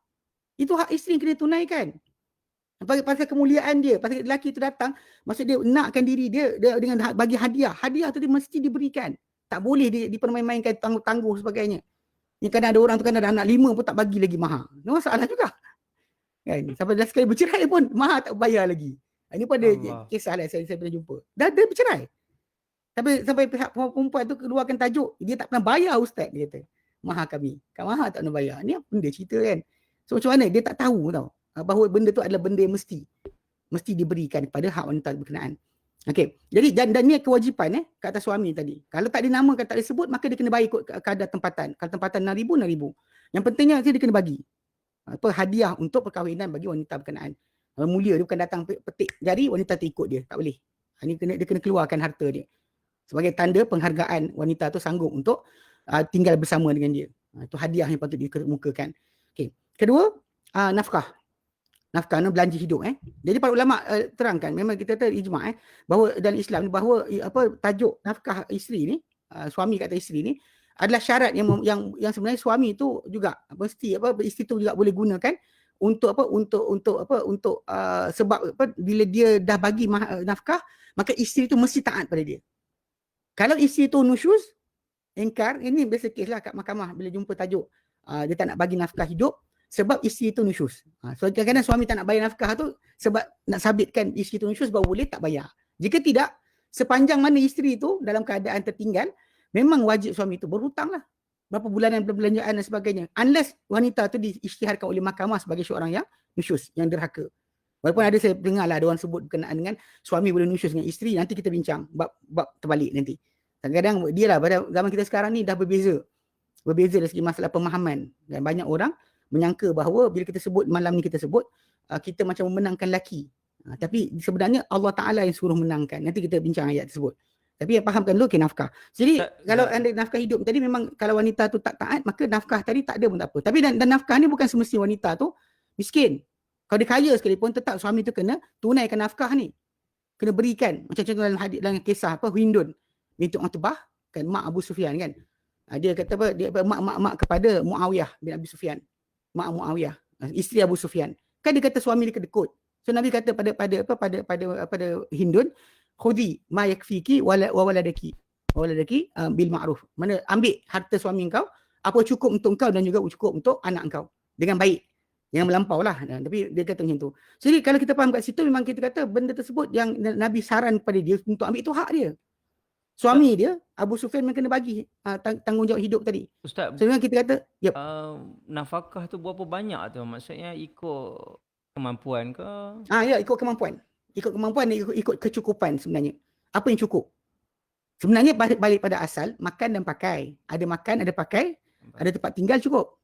D: Itu hak isteri yang kena tunaikan. Pasal kemuliaan dia, pasal lelaki tu datang, maksud dia nakkan diri dia dengan bagi hadiah. Hadiah tu dia mesti diberikan. Tak boleh dipermain-mainkan, tangguh-tangguh sebagainya. Yang kadang ada orang tu kan ada anak 5 pun tak bagi lagi mahar. Ini masalah juga. Kan? Sampai dah sekali bercerai pun mahar tak bayar lagi. Ini pun ada kisah lah saya pernah jumpa. Dah bercerai. Sampai pihak perempuan tu keluarkan tajuk, dia tak pernah bayar ustaz, dia kata. Mahar kami. Kan mahar tak pernah bayar. Ni apa benda cerita kan. So macam mana? Dia tak tahu tau. Bahawa benda tu adalah benda yang mesti diberikan kepada hak wanita berkenaan. Okey. Jadi dan ni kewajipan kat atas suami tadi. Kalau tak dinamakan, tak disebut, maka dia kena bayar ikut kadar tempatan. Kalau tempatan RM6,000. Yang pentingnya dia kena bagi. Hadiah untuk perkahwinan bagi wanita berkenaan. Mulia dia bukan datang petik jari, wanita tu ikut dia. Tak boleh. Dia kena keluarkan harta dia. Sebagai tanda penghargaan wanita tu sanggup untuk tinggal bersama dengan dia. Itu hadiah yang patut dikemukakan. Okay. Kedua, nafkah. Nafkah ni belanja hidup. Jadi para ulama terangkan, memang kita tahu ijma' bahawa dalam Islam ni, bahawa tajuk nafkah isteri ni, suami kata isteri ni, adalah syarat yang sebenarnya suami tu juga mesti isteri tu juga boleh gunakan untuk sebab bila dia dah bagi nafkah, maka isteri tu mesti taat pada dia. Kalau isteri tu nusyuz, ingkar, ini biasa kes lah kat mahkamah bila jumpa tajuk dia tak nak bagi nafkah hidup sebab isteri tu nusyuz. So kadang-kadang suami tak nak bayar nafkah tu sebab nak sabitkan isteri tu nusyuz baru boleh tak bayar. Jika tidak, sepanjang mana isteri tu dalam keadaan tertinggal, memang wajib suami tu berhutang lah. Berapa bulanan perbelanjaan dan sebagainya. Unless wanita tu diisytiharkan oleh mahkamah sebagai seorang yang nusyuz, yang derhaka. Walaupun ada saya dengar lah ada orang sebut berkenaan dengan suami boleh nusyuz dengan isteri, nanti kita bincang bab terbalik nanti. Kadang-kadang dia lah pada zaman kita sekarang ni dah berbeza dari segi masalah pemahaman. Dan banyak orang menyangka bahawa bila kita sebut malam ni kita kita macam memenangkan lelaki. Tapi sebenarnya Allah Ta'ala yang suruh menangkan. Nanti kita bincang ayat tersebut. Tapi yang fahamkan dulu nafkah. Jadi kalau anda nafkah hidup tadi, memang kalau wanita tu tak taat, maka nafkah tadi tak ada pun tak apa. Tapi dan nafkah ni bukan semestinya wanita tu miskin. Kalau dia kaya sekalipun, tetap suami tu kena tunaikan nafkah ni. Kena berikan. Macam contoh dalam kisah Hindun binti Utbah, kan mak Abu Sufyan kan. Dia kata dia mak kepada Muawiyah bin Abi Sufyan. Mak Muawiyah, isteri Abu Sufyan. Kan dia kata suami dia kedekut. So Nabi kata pada Hindun, khudhi ma yakfiki wa waladaki bil ma'ruf. Mana ambil harta suami engkau, apa cukup untuk engkau dan juga cukup untuk anak engkau. dengan baik. Jangan melampau lah. Tapi dia kata macam tu. Jadi kalau kita faham kat situ, memang kita kata benda tersebut yang Nabi saran kepada dia untuk ambil, itu hak dia. Suami dia, Abu Sufyan, memang kena bagi tanggungjawab hidup tadi.
E: Ustaz,
D: So memang kita kata, yep.
E: nafkah tu berapa banyak tu? Maksudnya ikut kemampuan ke?
D: Ya, ikut kemampuan. Ikut kemampuan dan ikut kecukupan sebenarnya. Apa yang cukup? Sebenarnya balik pada asal, makan dan pakai. Ada makan, ada pakai, ada tempat tinggal, cukup.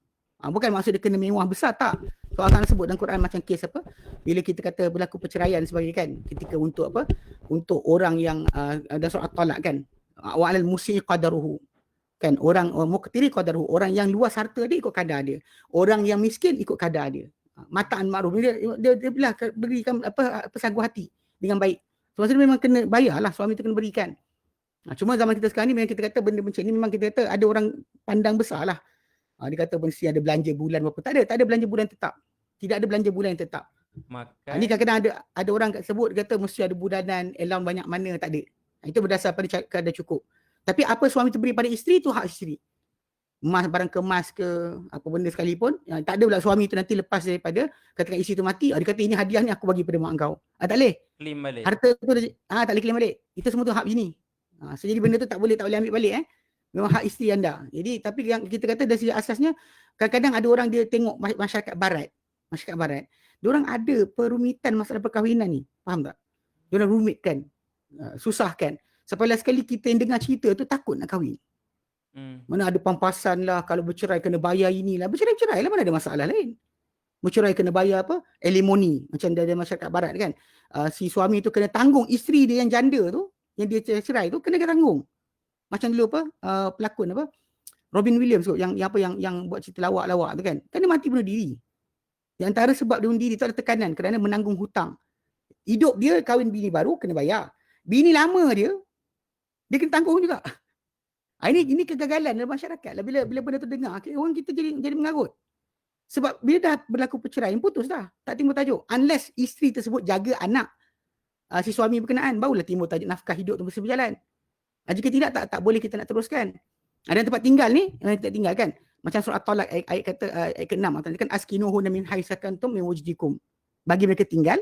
D: Bukan maksud dia kena mewah besar, tak. So Allah sebut dalam Quran macam kes apa, bila kita kata berlaku perceraian sebagai kan, ketika untuk apa, untuk orang yang ada surah At-Talaq kan, wa 'alal musii qadaruhu kan, orang muqtiri qadaruhu, orang yang luas harta dia ikut kadar dia, orang yang miskin ikut kadar dia. Mataan ma'ruf, dia belah berikan apa sagu hati dengan baik. So maksudnya memang kena bayarlah, suami tu kena berikan. Cuma zaman kita sekarang ni memang kita kata benda macam ni memang kita kata ada orang pandang besar lah. Dia kata mesti ada belanja bulan berapa. Tak ada belanja bulan tetap. Tidak ada belanja bulan yang tetap.
E: Makan.
D: Ini kadang-kadang ada orang sebut kata mesti ada bulanan, allowance banyak mana, tak ada. Itu berdasar pada kadar cukup. Tapi apa suami tu beri pada isteri tu hak isteri. Emas, barang kemas ke apa benda sekalipun, tak ada pula suami tu nanti lepas daripada katakan isteri tu mati, dia kata ini hadiah ni aku bagi pada mak kau. Tak boleh.
E: Claim balik.
D: Harta tu tak boleh claim balik. Itu semua tu hak bini. So jadi benda tu tak boleh ambil balik Memang hak isteri anda. Jadi tapi yang kita kata dari segi asasnya, kadang-kadang ada orang dia tengok masyarakat barat. Dia orang ada perumitan masalah perkahwinan ni. Faham tak? Dia orang rumitkan, susahkan. Sampai sekali kita yang dengar cerita tu takut nak kahwin. Mana ada pampasan lah, kalau bercerai kena bayar inilah. Bercerai lah, mana ada masalah lain. Bercerai kena bayar apa? Alimony. Macam dari masyarakat barat kan. Si suami tu kena tanggung isteri dia yang janda tu, yang dia cerai tu kena tanggung. Macam dulu apa pelakon apa Robin Williams kot, yang buat cerita lawak-lawak tu kan dia mati bunuh diri. Di antara sebab dia bunuh diri tu ada tekanan kerana menanggung hutang. Hidup dia kahwin bini baru kena bayar. Bini lama dia kena tanggung juga. Ini kegagalan dalam masyarakat. Bila benda tu dengar, orang kita jadi mengarut. Sebab bila dah berlaku perceraian, putus dah. Tak timbul tajuk. Unless isteri tersebut jaga anak si suami berkenaan, barulah timbul tajuk nafkah hidup tu mesti berjalan. Jika tidak, tak boleh kita nak teruskan. Ada tempat tinggal ni, yang kita tinggal kan. Macam surah At-Talaq ayat kata ayat ke-6 kan, askinuhunna min haitsu sakantum min wujdikum. Bagi mereka tinggal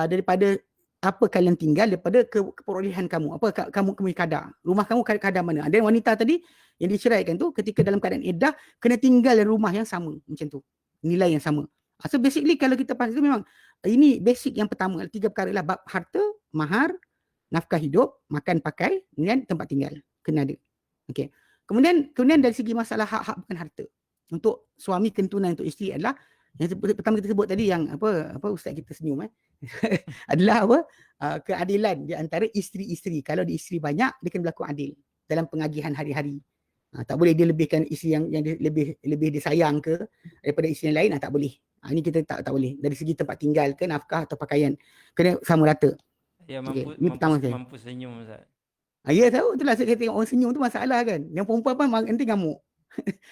D: daripada apa kalian tinggal, daripada keperolehan kamu. Apa kamu kadar. Rumah kamu kadar mana. Ada wanita tadi yang diceraikan tu ketika dalam keadaan iddah kena tinggal di rumah yang sama macam tu. Nilai yang sama. So basically kalau kita faham itu memang ini basic yang pertama, 3 perkara lah, bab harta, mahar, nafkah hidup, makan pakai, kemudian tempat tinggal kena ada. Okey. Kemudian dari segi masalah hak bukan harta. Untuk suami kentunan untuk isteri adalah yang pertama kita sebut tadi yang apa ustaz kita senyum adalah apa keadilan di antara isteri-isteri. Kalau di isteri banyak dia kena berlaku adil dalam pengagihan hari-hari. Tak boleh dia lebihkan isteri yang dia lebih disayang ke daripada isteri yang lain, tak boleh. Ini kita tak boleh. Dari segi tempat tinggal ke nafkah atau pakaian kena sama rata.
E: Ya, mampu senyum Ustaz.
D: Ya tahu, itulah saya tengok orang senyum tu masalah kan. Yang perempuan pun nanti ngamuk.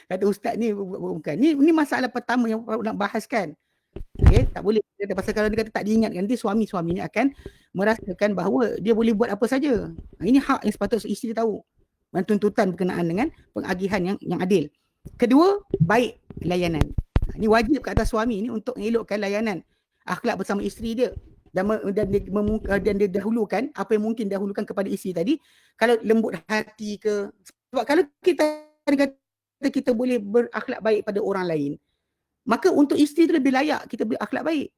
D: Kata ustaz ni bukan. Ni masalah pertama yang nak bahaskan. Okey, tak boleh. Pasal kalau dia kata tak diingatkan, nanti suami ni akan merasakan bahawa dia boleh buat apa saja. Ini hak yang sepatutnya isteri tahu. Dan tuntutan berkenaan dengan pengagihan yang adil. Kedua, baik layanan. Ini wajib ke atas suami ni untuk mengelokkan layanan akhlak bersama isteri dia. Dan dia dahulukan apa yang mungkin dahulukan kepada isteri tadi. Kalau lembut hati ke, sebab kalau kita boleh berakhlak baik pada orang lain, maka untuk isteri tu lebih layak kita berakhlak baik.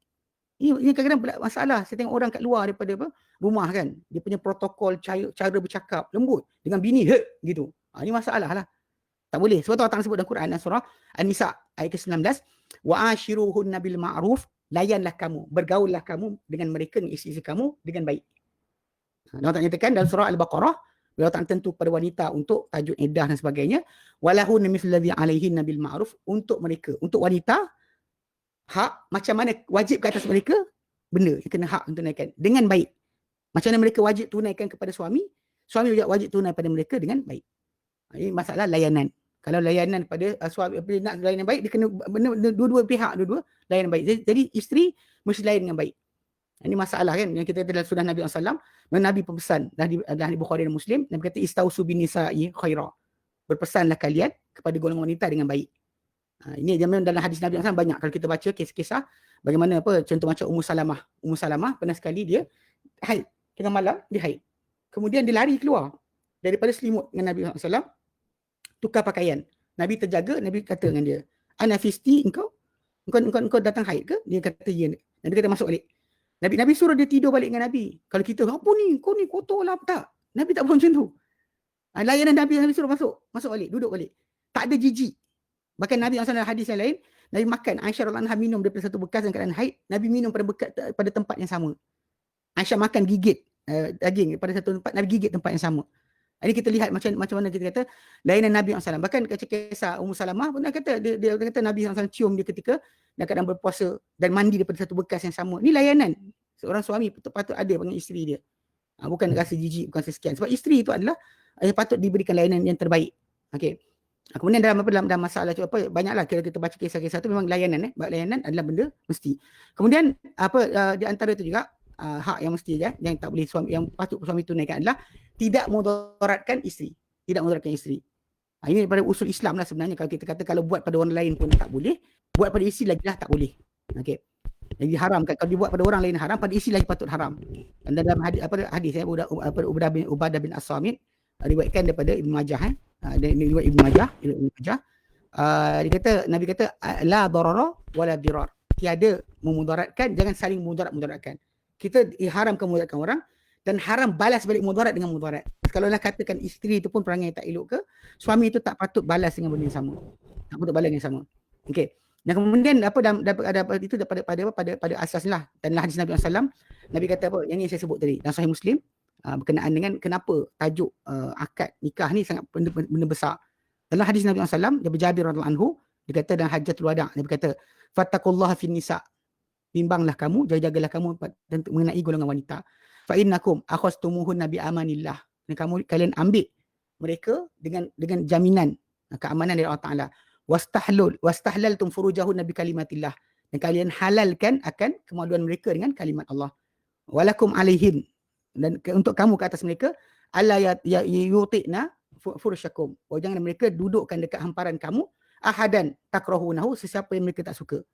D: Ini kadang-kadang masalah. Saya tengok orang kat luar daripada rumah kan, dia punya protokol cara bercakap lembut dengan bini gitu. Ini masalah lah. Tak boleh. Sebab tu Allah sebut dalam Quran surah An-Nisa ayat ke-19, wa ashiruhunna bil ma'ruf, layanlah kamu, bergaullah kamu dengan mereka, dengan isteri kamu dengan baik. Allah Ta'ala nyatakan dalam surah Al-Baqarah, Allah Ta'ala tentu kepada wanita untuk tajuk iddah dan sebagainya, walahunna mithlu alladhi alaihinna bil ma'ruf, untuk mereka, untuk wanita hak macam mana wajib ke atas mereka benda yang kena hak untuk tunaikan dengan baik. Macam mana mereka wajib tunaikan kepada suami juga wajib tunai pada mereka dengan baik. Ini masalah layanan. Kalau layanan pada suami nak layanan baik, dia kena dua-dua pihak, dua-dua layanan baik. Jadi isteri mesti layan dengan baik. Ini masalah kan yang kita dalam sunnah Nabi SAW. Nabi pesan dalam Bukhari dan Muslim, Nabi kata istausu bin nisa'i khaira. Berpesanlah kalian kepada golongan wanita dengan baik. Ini dia memang dalam hadis Nabi SAW banyak. Kalau kita baca kisah-kisah bagaimana apa contoh macam Ummu Salamah. Ummu Salamah pernah sekali dia haid. Tengah malam dia haid. Kemudian dia lari keluar daripada selimut dengan Nabi SAW, tukar pakaian. Nabi terjaga, Nabi kata dengan dia, "Ana fisti, engkau datang haid ke?" Dia kata ya. Nabi kata masuk balik. Nabi suruh dia tidur balik dengan Nabi. Kalau kita, apa ni? Kau ni kotor lah. Tak. Nabi tak buat macam tu. Layanan Nabi suruh masuk balik, duduk balik. Tak ada jijik. Bahkan Nabi SAW hadis yang lain, Nabi makan, Aisyah radhiyallahu anha minum daripada satu bekas dalam keadaan haid, Nabi minum pada tempat yang sama. Aisyah makan gigit daging pada satu tempat, Nabi gigit tempat yang sama. Ini kita lihat macam mana kita kata layanan Nabi SAW. Bahkan kisah Ummu Salamah pun dia kata Nabi SAW cium dia ketika dalam keadaan berpuasa dan mandi daripada satu bekas yang sama. Ini layanan. Seorang suami patut ada dengan isteri dia. Bukan rasa jijik, bukan sekian. Sebab isteri itu adalah patut diberikan layanan yang terbaik. Okey. Kemudian dalam masalah apa banyaklah kita baca kisah-kisah tu memang layanan layanan adalah benda mesti. Kemudian di antara itu juga hak yang mesti yang tak boleh yang patut suami tunaikan adalah tidak mudaratkan isteri. Tidak mudaratkan isteri. Ini daripada usul Islam lah sebenarnya. Kalau kita kata kalau buat pada orang lain pun tak boleh, buat pada isteri lagi lah tak boleh. Okey. Jadi haram kan, kalau dibuat pada orang lain haram, pada isteri lagi patut haram. Dan dalam hadis Ubadah bin As-Samit riwayatkan daripada Ibnu Majah riwayat Ibnu Majah dia kata Nabi kata la darara wala dirar. Tiada memudaratkan, jangan saling mudaratkan. Kita haramkan memudaratkan orang dan haram balas balik mudarat dengan mudarat. Kalau nak katakan isteri itu pun perangai tak elok ke, suami itu tak patut balas dengan benda yang sama. Tak patut balas dengan sama. Okey. Dan kemudian itu pada asaslah dan hadis Nabi SAW, Nabi kata apa? Yang ni saya sebut tadi dalam Sahih Muslim berkenaan dengan kenapa tajuk akad nikah ni sangat benda besar. Dalam hadis Nabi SAW, dia Jabir radhiyallahu anhu, dia kata dalam Hajjatul Wada', dia berkata, "Fattaqullaha fin nisa." Bimbanglah kamu, jagalah kamu mengenai golongan wanita. Fa innakum akhastumuhunna bi amanillah. Dan kalian ambil mereka dengan jaminan keamanan dari Allah Taala. Wastahlaltum furujahunna bi kalimatillah. Dan kalian halalkan akan kemaluan mereka dengan kalimat Allah. Walakum alaihin. Dan untuk kamu ke atas mereka, alla yuti'na furushakum. Jangan mereka dudukkan dekat hamparan kamu ahadan takrahunahu, sesiapa yang mereka tak suka.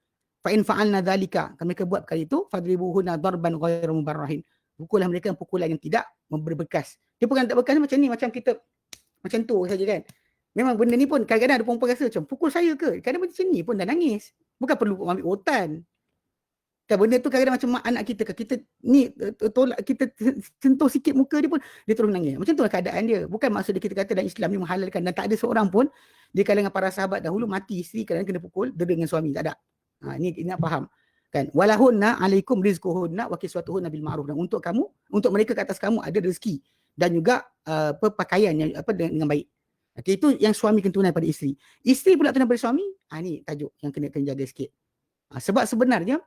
D: Fa in fa'alna dzalika, kalau mereka buat perkara itu, fadribuhunna darban ghairu mubarrahin. Pukullah mereka pukulan yang tidak berbekas. Dia bukan tak bekas macam ni, macam kita macam tu saja kan. Memang benda ni pun kadang-kadang ada perempuan rasa macam pukul saya ke? Kadang macam ni pun dah nangis. Bukan perlu ambil rotan. Kan benda tu kadang-kadang macam mak anak kita ke, kita ni tolak, kita sentuh sikit muka dia pun dia terus menangis. Macam tu lah keadaan dia. Bukan maksud dia kita kata dalam Islam ni menghalalkan, dan tak ada seorang pun di kalangan para sahabat dahulu mati isteri kadang-kadang kena pukul dengan suami, tak ada. Ini nak faham kan. Walahunna alaikum rizquhunna wa kiswatuhunna bil ma'ruf. Dan untuk kamu, untuk mereka ke atas kamu ada rezeki dan juga pakaian yang dengan baik. Okay, itu yang suami kena tunai pada isteri. Isteri pula tunai pada suami. Ni tajuk yang kena jaga sikit. Sebab sebenarnya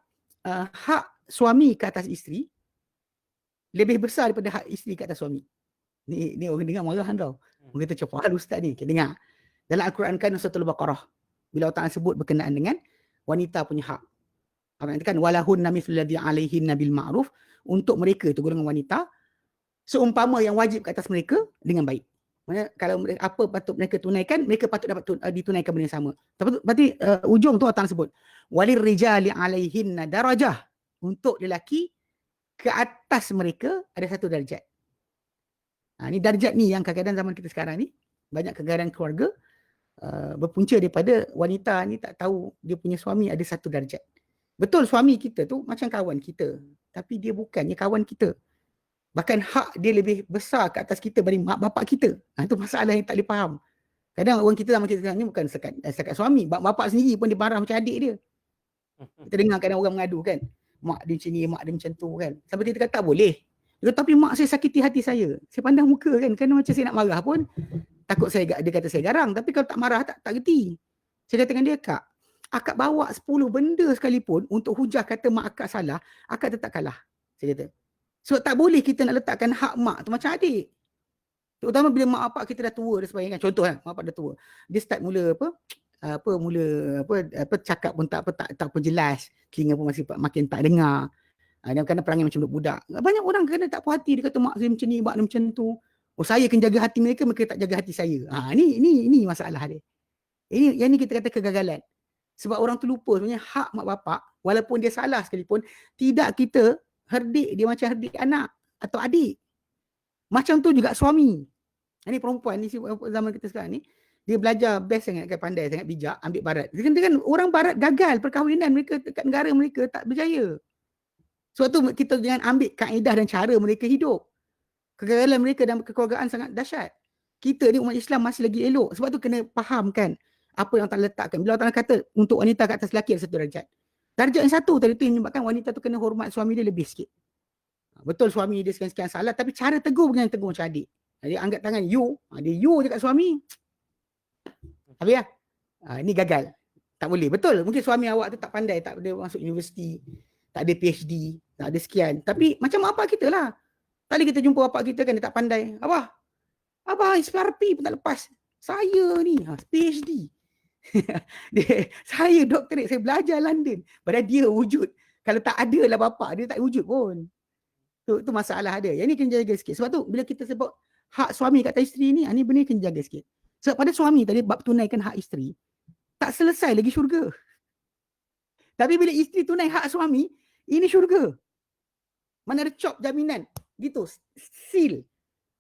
D: hak suami ke atas isteri lebih besar daripada hak isteri ke atas suami. Ni orang dengar marah tau. Orang kata macam hal ustaz ni. Okay, dengar. Dalam Al-Quran kan Suratul Baqarah, bila Allah Ta'ala sebut berkenaan dengan wanita punya hak. Allah katakan walahunna mithlu alladhi alaihinna bil ma'ruf, untuk mereka itu golongan wanita seumpama yang wajib ke atas mereka dengan baik. Maksudnya kalau apa patut mereka tunaikan, mereka patut dapat ditunaikan benda yang sama. Berarti ujung tu Allah Ta'ala sebut walir rijali alaihinna darajah, untuk lelaki ke atas mereka ada satu darjat. Ni darjat ni yang kadang-kadang zaman kita sekarang ni banyak kegagalan keluarga berpunca daripada wanita ni tak tahu dia punya suami ada satu darjat. Betul suami kita tu macam kawan kita, tapi dia bukannya kawan kita. Bahkan hak dia lebih besar ke atas kita daripada mak bapak kita. Itu masalah yang tak boleh faham. Kadang orang kita zaman kita sekarang ni bukan sekat suami, bapak sendiri pun dia marah macam adik dia. Kita dengar kadang orang mengadu kan, mak dia macam ni, mak dia macam tu kan. Sampai kita kata tak boleh. Dia kata, tapi mak saya sakiti hati saya. Saya pandang muka kan, kerana macam saya nak marah pun takut dia kata saya garang. Tapi kalau tak marah tak reti. Saya kata dengan dia, Kak, akak bawa 10 benda sekalipun untuk hujah kata mak akak salah, akak tetap kalah. Saya kata. Sebab tak boleh kita nak letakkan hak mak tu macam adik. Terutama bila mak bapak kita dah tua dan sebagainya. Contoh mak bapak dah tua. Dia start mula cakap pun tak jelas. Telinga pun masih makin tak dengar. Dan kadang perangai macam budak. Banyak orang kadang tak puas hati, dia kata mak saya macam ni, mak dia macam tu. Oh, saya kena jaga hati mereka tak jaga hati saya. Ni masalah dia. Yang ni kita kata kegagalan. Sebab orang tu lupa sebenarnya hak mak bapak, walaupun dia salah sekalipun, tidak kita herdik dia macam herdik anak atau adik. Macam tu juga suami. Ini perempuan ni zaman kita sekarang ni, dia belajar best sangat, kan, pandai sangat, bijak, ambil barat. Dia kan orang barat gagal perkahwinan mereka dekat negara mereka tak berjaya. Sebab tu kita jangan ambil kaedah dan cara mereka hidup. Kegagalan mereka dalam kekeluargaan sangat dahsyat. Kita ni umat Islam masih lagi elok. Sebab tu kena fahamkan apa yang Allah letakkan. Bila Allah kata untuk wanita kat atas lelaki ada satu darjat. Darjat yang satu tadi tu yang menyebabkan wanita tu kena hormat suami dia lebih sikit. Betul suami dia sekian-sekian salah, tapi cara tegur bukan tegur macam adik. Dia angkat tangan you, dia you je kat suami. Habis lah. Ini gagal. Tak boleh. Betul. Mungkin suami awak tu tak pandai, tak ada masuk universiti, tak ada PhD, tak ada sekian. Tapi macam apa kita lah. Tadi kita jumpa bapak kita kan, dia tak pandai. Abah SPRP pun tak lepas. Saya ni PhD. Saya doktorate, saya belajar London. Padahal dia wujud. Kalau tak ada lah bapak, dia tak wujud pun. Tu masalah ada. Yang ni kena jaga sikit. Sebab tu bila kita sebut hak suami kat atas isteri ni, ni benda kena jaga sikit. Sebab pada suami tadi bab tunaikan hak isteri, tak selesai lagi syurga. Tapi bila isteri tunai hak suami, ini syurga. Mana ada cop jaminan. Gitu, seal.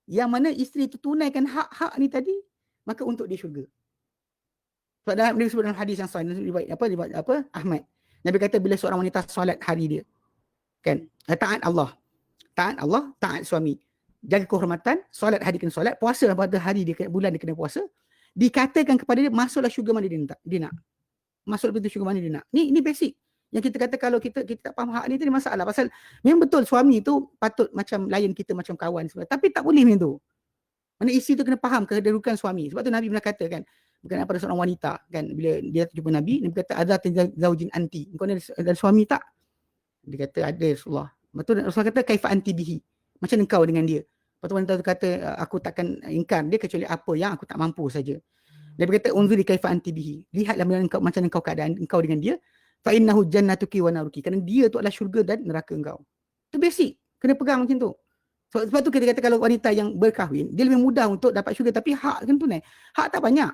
D: Yang mana isteri itu tunaikan hak-hak ni tadi, maka untuk dia syurga. Sebab dalam dia sebut dalam hadis yang sahih, riwayat Ahmad. Nabi kata bila seorang wanita solat hari dia, kan, taat Allah, taat suami, jaga kehormatan, solat hari kena solat, puasa pada hari dia, bulan dia kena puasa, dikatakan kepada dia masuklah syurga mana dia nak. Masuk pintu syurga mana dia nak. Ni basic. Yang kita kata kalau kita tak faham hak ni tu masalah. Pasal memang betul suami tu patut macam layan kita macam kawan sebenarnya. Tapi tak boleh macam tu. Mana isteri tu kena faham kedudukan suami. Sebab tu Nabi pernah kata kan, bukan pada seorang wanita kan, bila dia jumpa Nabi kata ada zaujin anti. Engkau ada suami tak? Dia kata ada Rasulullah. Betul Rasulullah kata kaifa anti bihi. Macam engkau dengan dia. Lepas tu wanita tu kata aku takkan ingkar dia kecuali apa yang aku tak mampu saja. Nabi kata unzuri kaifa anti bihi. Lihatlah macam engkau keadaan engkau dengan dia. Fa innahu jannatuki wa naruki. Kerana dia tu adalah syurga dan neraka engkau. Itu basic. Kena pegang macam tu. Sebab tu kita kata kalau wanita yang berkahwin, dia lebih mudah untuk dapat syurga, tapi hak kan tunai. Hak tak banyak.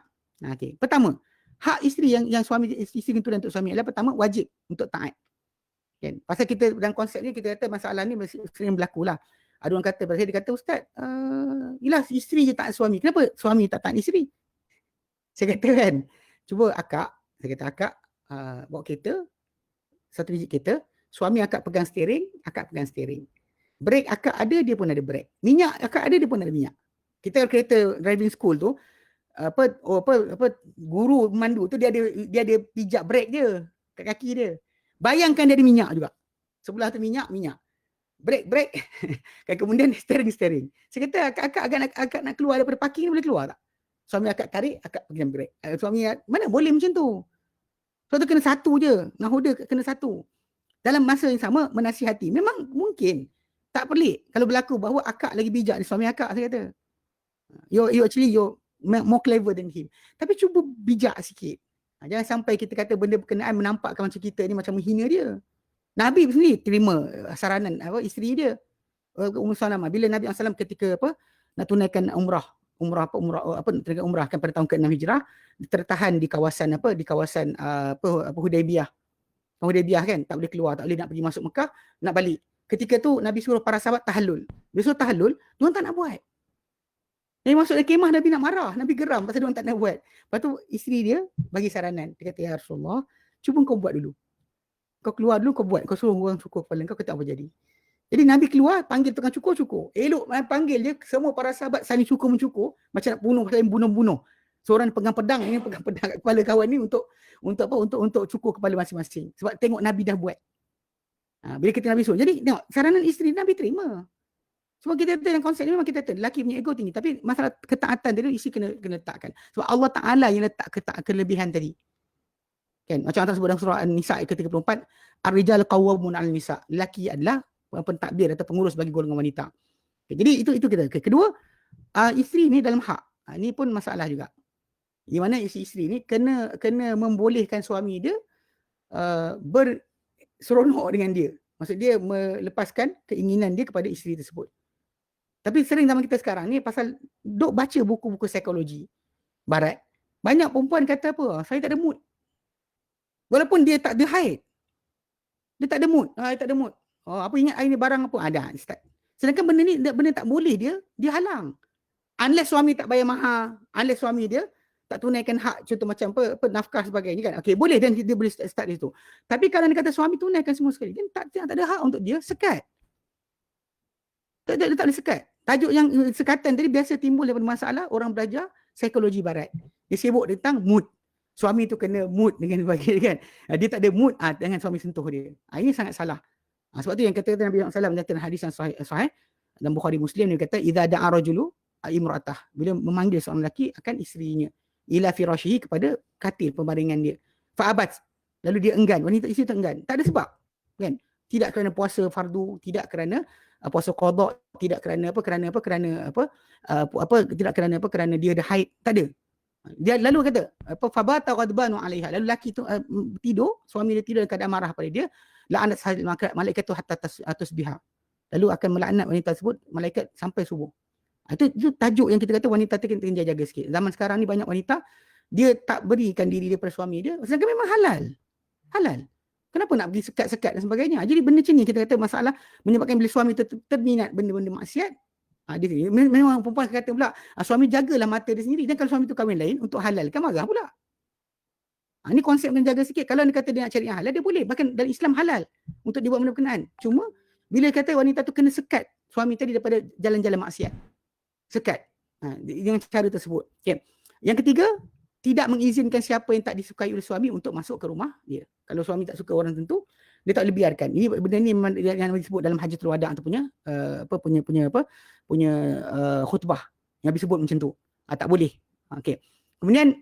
D: Okay. Pertama, hak isteri yang suami isteri tunai untuk suami adalah pertama wajib untuk taat. Kan? Pasal kita dalam konsep ni kita kata masalah ni sering berlaku lah. Ada orang kata, pasal dia kata ustaz, yelah isteri je taat suami. Kenapa suami tak taat isteri? Saya kata kan, cuba akak, saya kata akak, bawa kereta, satu biji kereta, suami akak pegang steering, akak pegang steering. Brake akak ada, dia pun ada brake. Minyak akak ada, dia pun ada minyak. Kita kereta driving school tu, guru pemandu tu dia ada pijak brake dia kat kaki dia. Bayangkan dia ada minyak juga. Sebelah tu minyak. Brake. Kemudian steering. Saya kata akak nak keluar daripada parking boleh keluar tak? Suami akak tarik, akak pegang brake. Suami mana boleh macam tu? Sebab tu kena satu je. Nahoda kena satu. Dalam masa yang sama, menasihati. Memang mungkin. Tak pelik. Kalau berlaku bahawa akak lagi bijak ni suami akak, saya kata. You actually, you're more clever than him. Tapi cuba bijak sikit. Jangan sampai kita kata benda berkenaan menampakkan macam kita ni macam menghina dia. Nabi sendiri terima saranan isteri dia. Ummu Salamah. Bila Nabi SAW ketika nak tunaikan umrah kan pada tahun ke-6 Hijrah, tertahan di kawasan Hudaybiyah. Hudaybiyah kan, tak boleh keluar, tak boleh nak pergi masuk Mekah, nak balik. Ketika tu Nabi suruh para sahabat tahallul. Dia suruh tahallul, diorang tak nak buat. Dia masuk dalam kemah, Nabi nak marah, Nabi geram pasal diorang tak nak buat. Lepas tu isteri dia bagi saranan. Dia kata, ya Rasulullah, cuba kau buat dulu. Kau keluar dulu, kau buat. Kau suruh orang cukur kepala kau, kata apa jadi. Jadi Nabi keluar, panggil tukang cukur. Elok panggil dia, semua para sahabat saling cukur-mencukur, macam nak bunuh. Seorang pegang pedang, ini pegang pedang kat kepala kawan ni untuk cukur kepala masing-masing. Sebab tengok Nabi dah buat. Bila kita Nabi suruh. Jadi tengok, saranan isteri Nabi terima. Sebab kita dalam konsep ni memang kita tahu, lelaki punya ego tinggi. Tapi masalah ketaatan tadi, isteri kena letakkan. Sebab Allah Ta'ala yang letak kelebihan tadi. Kan? Macam Allah sebut dalam surah An-Nisa ayat ke-34, Ar-rijal qawwamun 'alal nisa. Lelaki adalah pentadbir atau pengurus bagi golongan wanita. Okay, jadi itu kita. Okay. Kedua, isteri ni dalam hak. Ini pun masalah juga. Di mana isteri ni kena membolehkan suami dia berseronok dengan dia. Maksud dia melepaskan keinginan dia kepada isteri tersebut. Tapi sering zaman kita sekarang ni pasal duk baca buku-buku psikologi barat, banyak perempuan kata apa? Saya tak ada mood. Walaupun dia tak ada haid. Dia tak ada mood. Dia tak ada mood. Oh, apa ingat hari ni barang apa? Ada. Start. Sedangkan benda ni, benda tak boleh dia halang. Unless suami tak bayar mahar, unless suami dia tak tunaikan hak, contoh macam apa nafkah sebagainya kan. Okey, boleh dan dia boleh start di situ. Tapi kalau dia kata suami tunaikan semua sekali, dia tak ada hak untuk dia sekat. Dia tak boleh sekat. Tajuk yang sekatan tadi biasa timbul daripada masalah orang belajar psikologi barat. Dia sibuk tentang mood. Suami tu kena mood dengan sebagainya kan. Dia tak ada mood dengan suami sentuh dia. Ini sangat salah. Sebab tu yang kata Nabi SAW dalam hadis yang sahih dalam Bukhari Muslim, dia kata idza da'a rajulu imra'atah, bila memanggil seorang lelaki akan isterinya ila firashihi, kepada katil pembaringan dia, fa'abat, lalu dia enggan, wanita isteri tu enggan, tak ada sebab kan, tidak kerana puasa fardu, tidak kerana puasa qada, tidak kerana kerana dia ada haid, tak ada. Dia lalu kata apa, fabata ghadbanu 'alaiha, lalu lelaki tu tidur, suami dia tidur dalam keadaan marah pada dia, la'anat malaikat tu hatta tasbiha, lalu akan melaknat wanita tersebut malaikat sampai subuh. Itu tajuk yang kita kata wanita tu kena jaga sikit. Zaman sekarang ni banyak wanita dia tak berikan diri dia pada suami dia, sedangkan memang halal. Kenapa nak pergi sekat-sekat dan sebagainya? Jadi benda macam ni kita kata masalah menyebabkan bila suami terminat benda-benda maksiat. Dia memang perempuan kata pula, suami jagalah mata dia sendiri. Dan kalau suami tu kahwin lain untuk halal, kan marah pula. Ini konsep kena jaga sikit. Kalau dia kata dia nak cari yang halal, dia boleh. Bahkan dalam Islam halal untuk dibuat benda berkenaan. Cuma bila kata wanita tu kena sekat suami tadi daripada jalan-jalan maksiat. Sekat. Dengan cara tersebut. Okay. Yang ketiga, tidak mengizinkan siapa yang tak disukai oleh suami untuk masuk ke rumah dia. Kalau suami tak suka orang tentu, dia tak boleh biarkan. Ini benda ni yang disebut dalam Hajjatul Wada' tu punya khutbah yang disebut macam tu. Tak boleh. Okey. Kemudian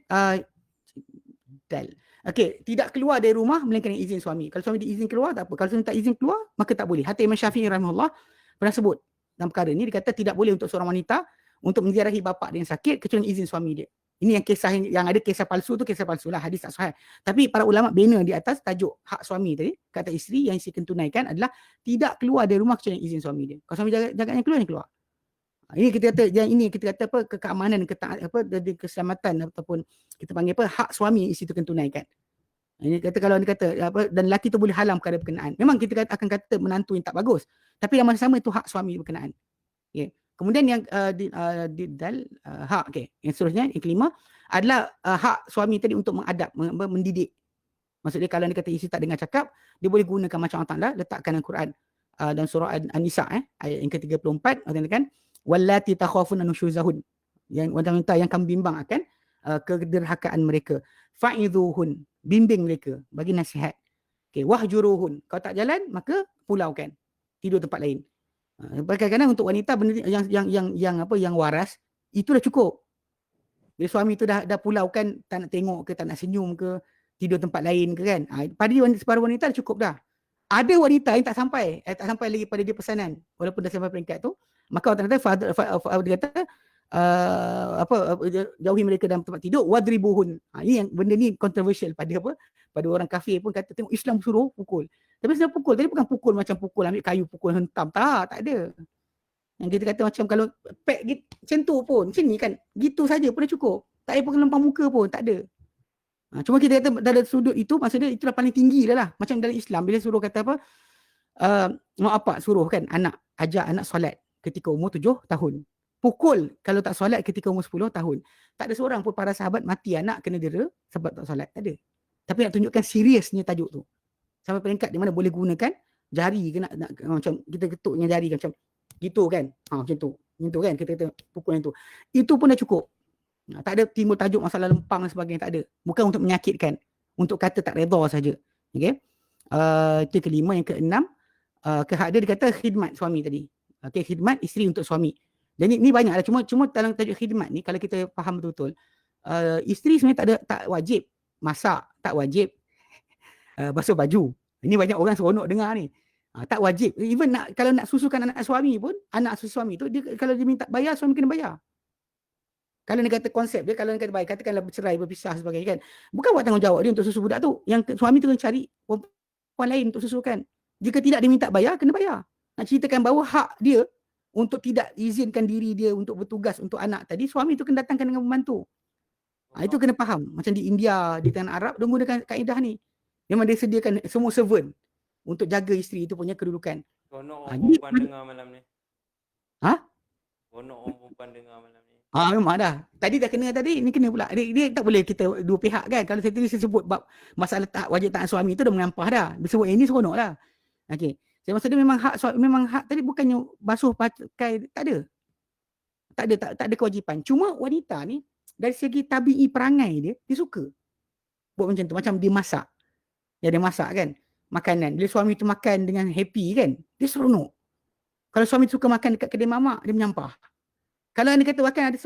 D: tidak keluar dari rumah melainkan izin suami. Kalau suami diizin keluar tak apa. Kalau suami tak izin keluar, maka tak boleh. Hatta Imam Syafi'i rahimahullah pernah sebut dalam perkara ni, dia kata tidak boleh untuk seorang wanita untuk menziarahi bapa dia yang sakit kecuali izin suami dia. Ini yang kisah yang ada kisah palsu tu, kisah palsu lah, hadis tak sahih. Tapi para ulama bina di atas tajuk hak suami tadi, kata isteri yang isteri kena tunaikan adalah tidak keluar dari rumah kecuali izin suami dia. Kalau suami jaganya keluar, yang keluar. Ini kita kata, yang ini kita kata apa, keamanan, dari keselamatan ataupun kita panggil apa, hak suami isteri tu kena tunaikan. Ini kata kalau dia kata apa, dan lelaki tu boleh halam perkara berkenaan. Memang kita akan kata menantu yang tak bagus, tapi yang sama itu hak suami berkenaan. Okay. Kemudian yang hak, yang seterusnya, yang kelima adalah hak suami tadi untuk mengadap, mendidik. Maksudnya kalau dia kata isteri tak dengar cakap, dia boleh gunakan macam Allah Ta'ala letakkan dalam Quran dan surah An-Nisa ayat yang ke-34, Allah katakan wallati takhafuna nusyuzahun, yang wanita yang kamu bimbang akan kederhakaan mereka, fa'idhuhun, bimbing mereka, bagi nasihat. Wahjuruhun, kalau tak jalan maka pulaukan, tidur tempat lain. Kadang-kadang untuk wanita benda yang waras itu dah cukup. Bila suami tu dah pulaukan, tak nak tengok ke, tak nak senyum ke, tidur tempat lain ke kan. Pada separuh wanita dah cukup dah. Ada wanita yang tak sampai lagi pada dia pesanan walaupun dah sampai peringkat tu, maka Allah kata jauhi mereka dalam tempat tidur, wadribuhun. Ini yang benda ni kontroversial pada orang kafir pun kata tengok Islam suruh pukul. Tapi sebenarnya pukul tadi bukan pukul macam pukul ambil kayu pukul hentam, tak ada. Yang kita kata macam kalau pek macam tu pun, macam ni kan, gitu saja pun dah cukup. Tak payah pakai lempang muka pun, tak ada. Cuma kita kata dalam sudut itu, maksudnya itulah paling tinggi lah. Macam dalam Islam bila suruh kata apa, mak bapak suruh kan anak, ajak anak solat ketika umur 7 tahun. Pukul kalau tak solat ketika umur 10 tahun. Tak ada seorang pun para sahabat mati anak kena dera sebab tak solat, tak ada. Tapi nak tunjukkan seriusnya tajuk tu. Sampai peringkat di mana boleh gunakan jari ke nak macam kita ketuk dengan jari macam gitu kan. Macam tu. Gitu kan kita kata pukul yang tu. Itu pun dah cukup. Tak ada timbul tajuk masalah lempang dan sebagainya, tak ada. Bukan untuk menyakitkan, untuk kata tak redha saja. Okey. Itu kelima. Yang keenam, hak dia kata khidmat suami tadi. Okey, khidmat isteri untuk suami. Dan ini banyaklah, cuma dalam tajuk khidmat ni kalau kita faham betul-betul, isteri sebenarnya tak wajib masak, tak wajib basuh baju. Ini banyak orang seronok dengar ni. Tak wajib. Even kalau nak susukan anak suami pun, anak susu suami tu, dia, kalau dia minta bayar, suami kena bayar. Kalau dia kata konsep dia, kalau dia kata bayar, katakanlah bercerai, berpisah sebagainya kan, bukan buat tanggungjawab dia untuk susu budak tu. Yang suami tu kena cari perempuan lain untuk susukan. Jika tidak dia minta bayar, kena bayar. Nak ceritakan bahawa hak dia untuk tidak izinkan diri dia untuk bertugas untuk anak tadi, suami tu kena datangkan dengan pembantu. Itu kena faham. Macam di India, di tanah Arab, dia gunakan kaedah ni. Memang dia sediakan semua servant untuk jaga isteri itu punya kedudukan.
E: Seronok
D: Ha,
E: orang
D: jadi,
E: perempuan dengar malam ni.
D: ha?
E: Seronok orang perempuan dengar malam ni.
D: Memang dah. Tadi dah kena tadi, ni kena pula. Dia tak boleh kita dua pihak kan. Kalau tadi saya sebut bab masalah wajib taat suami tu dah mengampah dah. Dia sebut yang ni seronok lah. Okey. Saya maksud dia memang hak tadi bukannya basuh pakai, tak ada. Tak ada kewajipan. Cuma wanita ni dari segi tabi'i perangai dia suka buat macam tu. Macam dia masak. Dia masak kan makanan. Bila suami tu makan dengan happy kan, dia seronok. Kalau suami tu suka makan dekat kedai mamak, dia menyampah. Kalau anda kata bahkan ada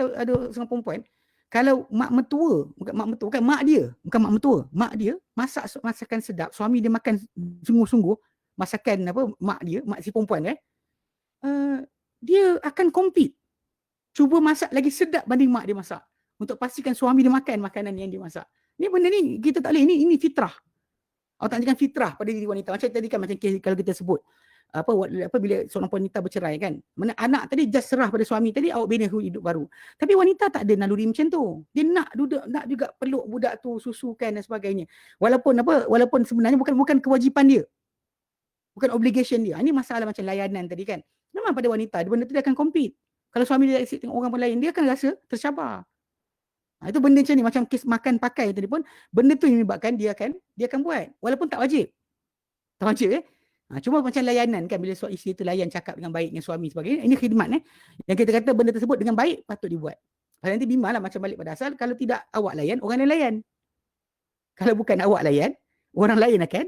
D: seorang perempuan, kalau mak mertua, bukan mak dia, bukan mak mertua, mak dia masak masakan sedap, suami dia makan sungguh-sungguh masakan mak si perempuan dia akan compete. Cuba masak lagi sedap banding mak dia masak untuk pastikan suami dia makan makanan yang dia masak. Ni benda ni kita tak boleh, ini fitrah. Allah takkan fitrah pada diri wanita. Macam tadi kan, macam kalau kita sebut bila seorang wanita bercerai kan, mana anak tadi just serah pada suami tadi, awak bina hidup baru. Tapi wanita tak ada naluri macam tu. Dia nak juga peluk budak tu, susukan dan sebagainya. Walaupun sebenarnya bukan kewajipan dia. Bukan obligation dia. Ini masalah macam layanan tadi kan. Memang pada wanita, benda tu dia akan compete. Kalau suami dia tengok orang lain, dia akan rasa tercabar. Itu benda macam ni, macam kes makan pakai tadi pun, benda tu yang menyebabkan dia akan buat. Walaupun tak wajib. Tak wajib cuma macam layanan kan, bila isteri tu layan cakap dengan baik dengan suami sebagainya, ini khidmat yang kita kata benda tersebut dengan baik patut dibuat. Kalau nanti bimbanglah macam balik pada asal, kalau tidak awak layan, orang lain layan. Kalau bukan awak layan, orang lain akan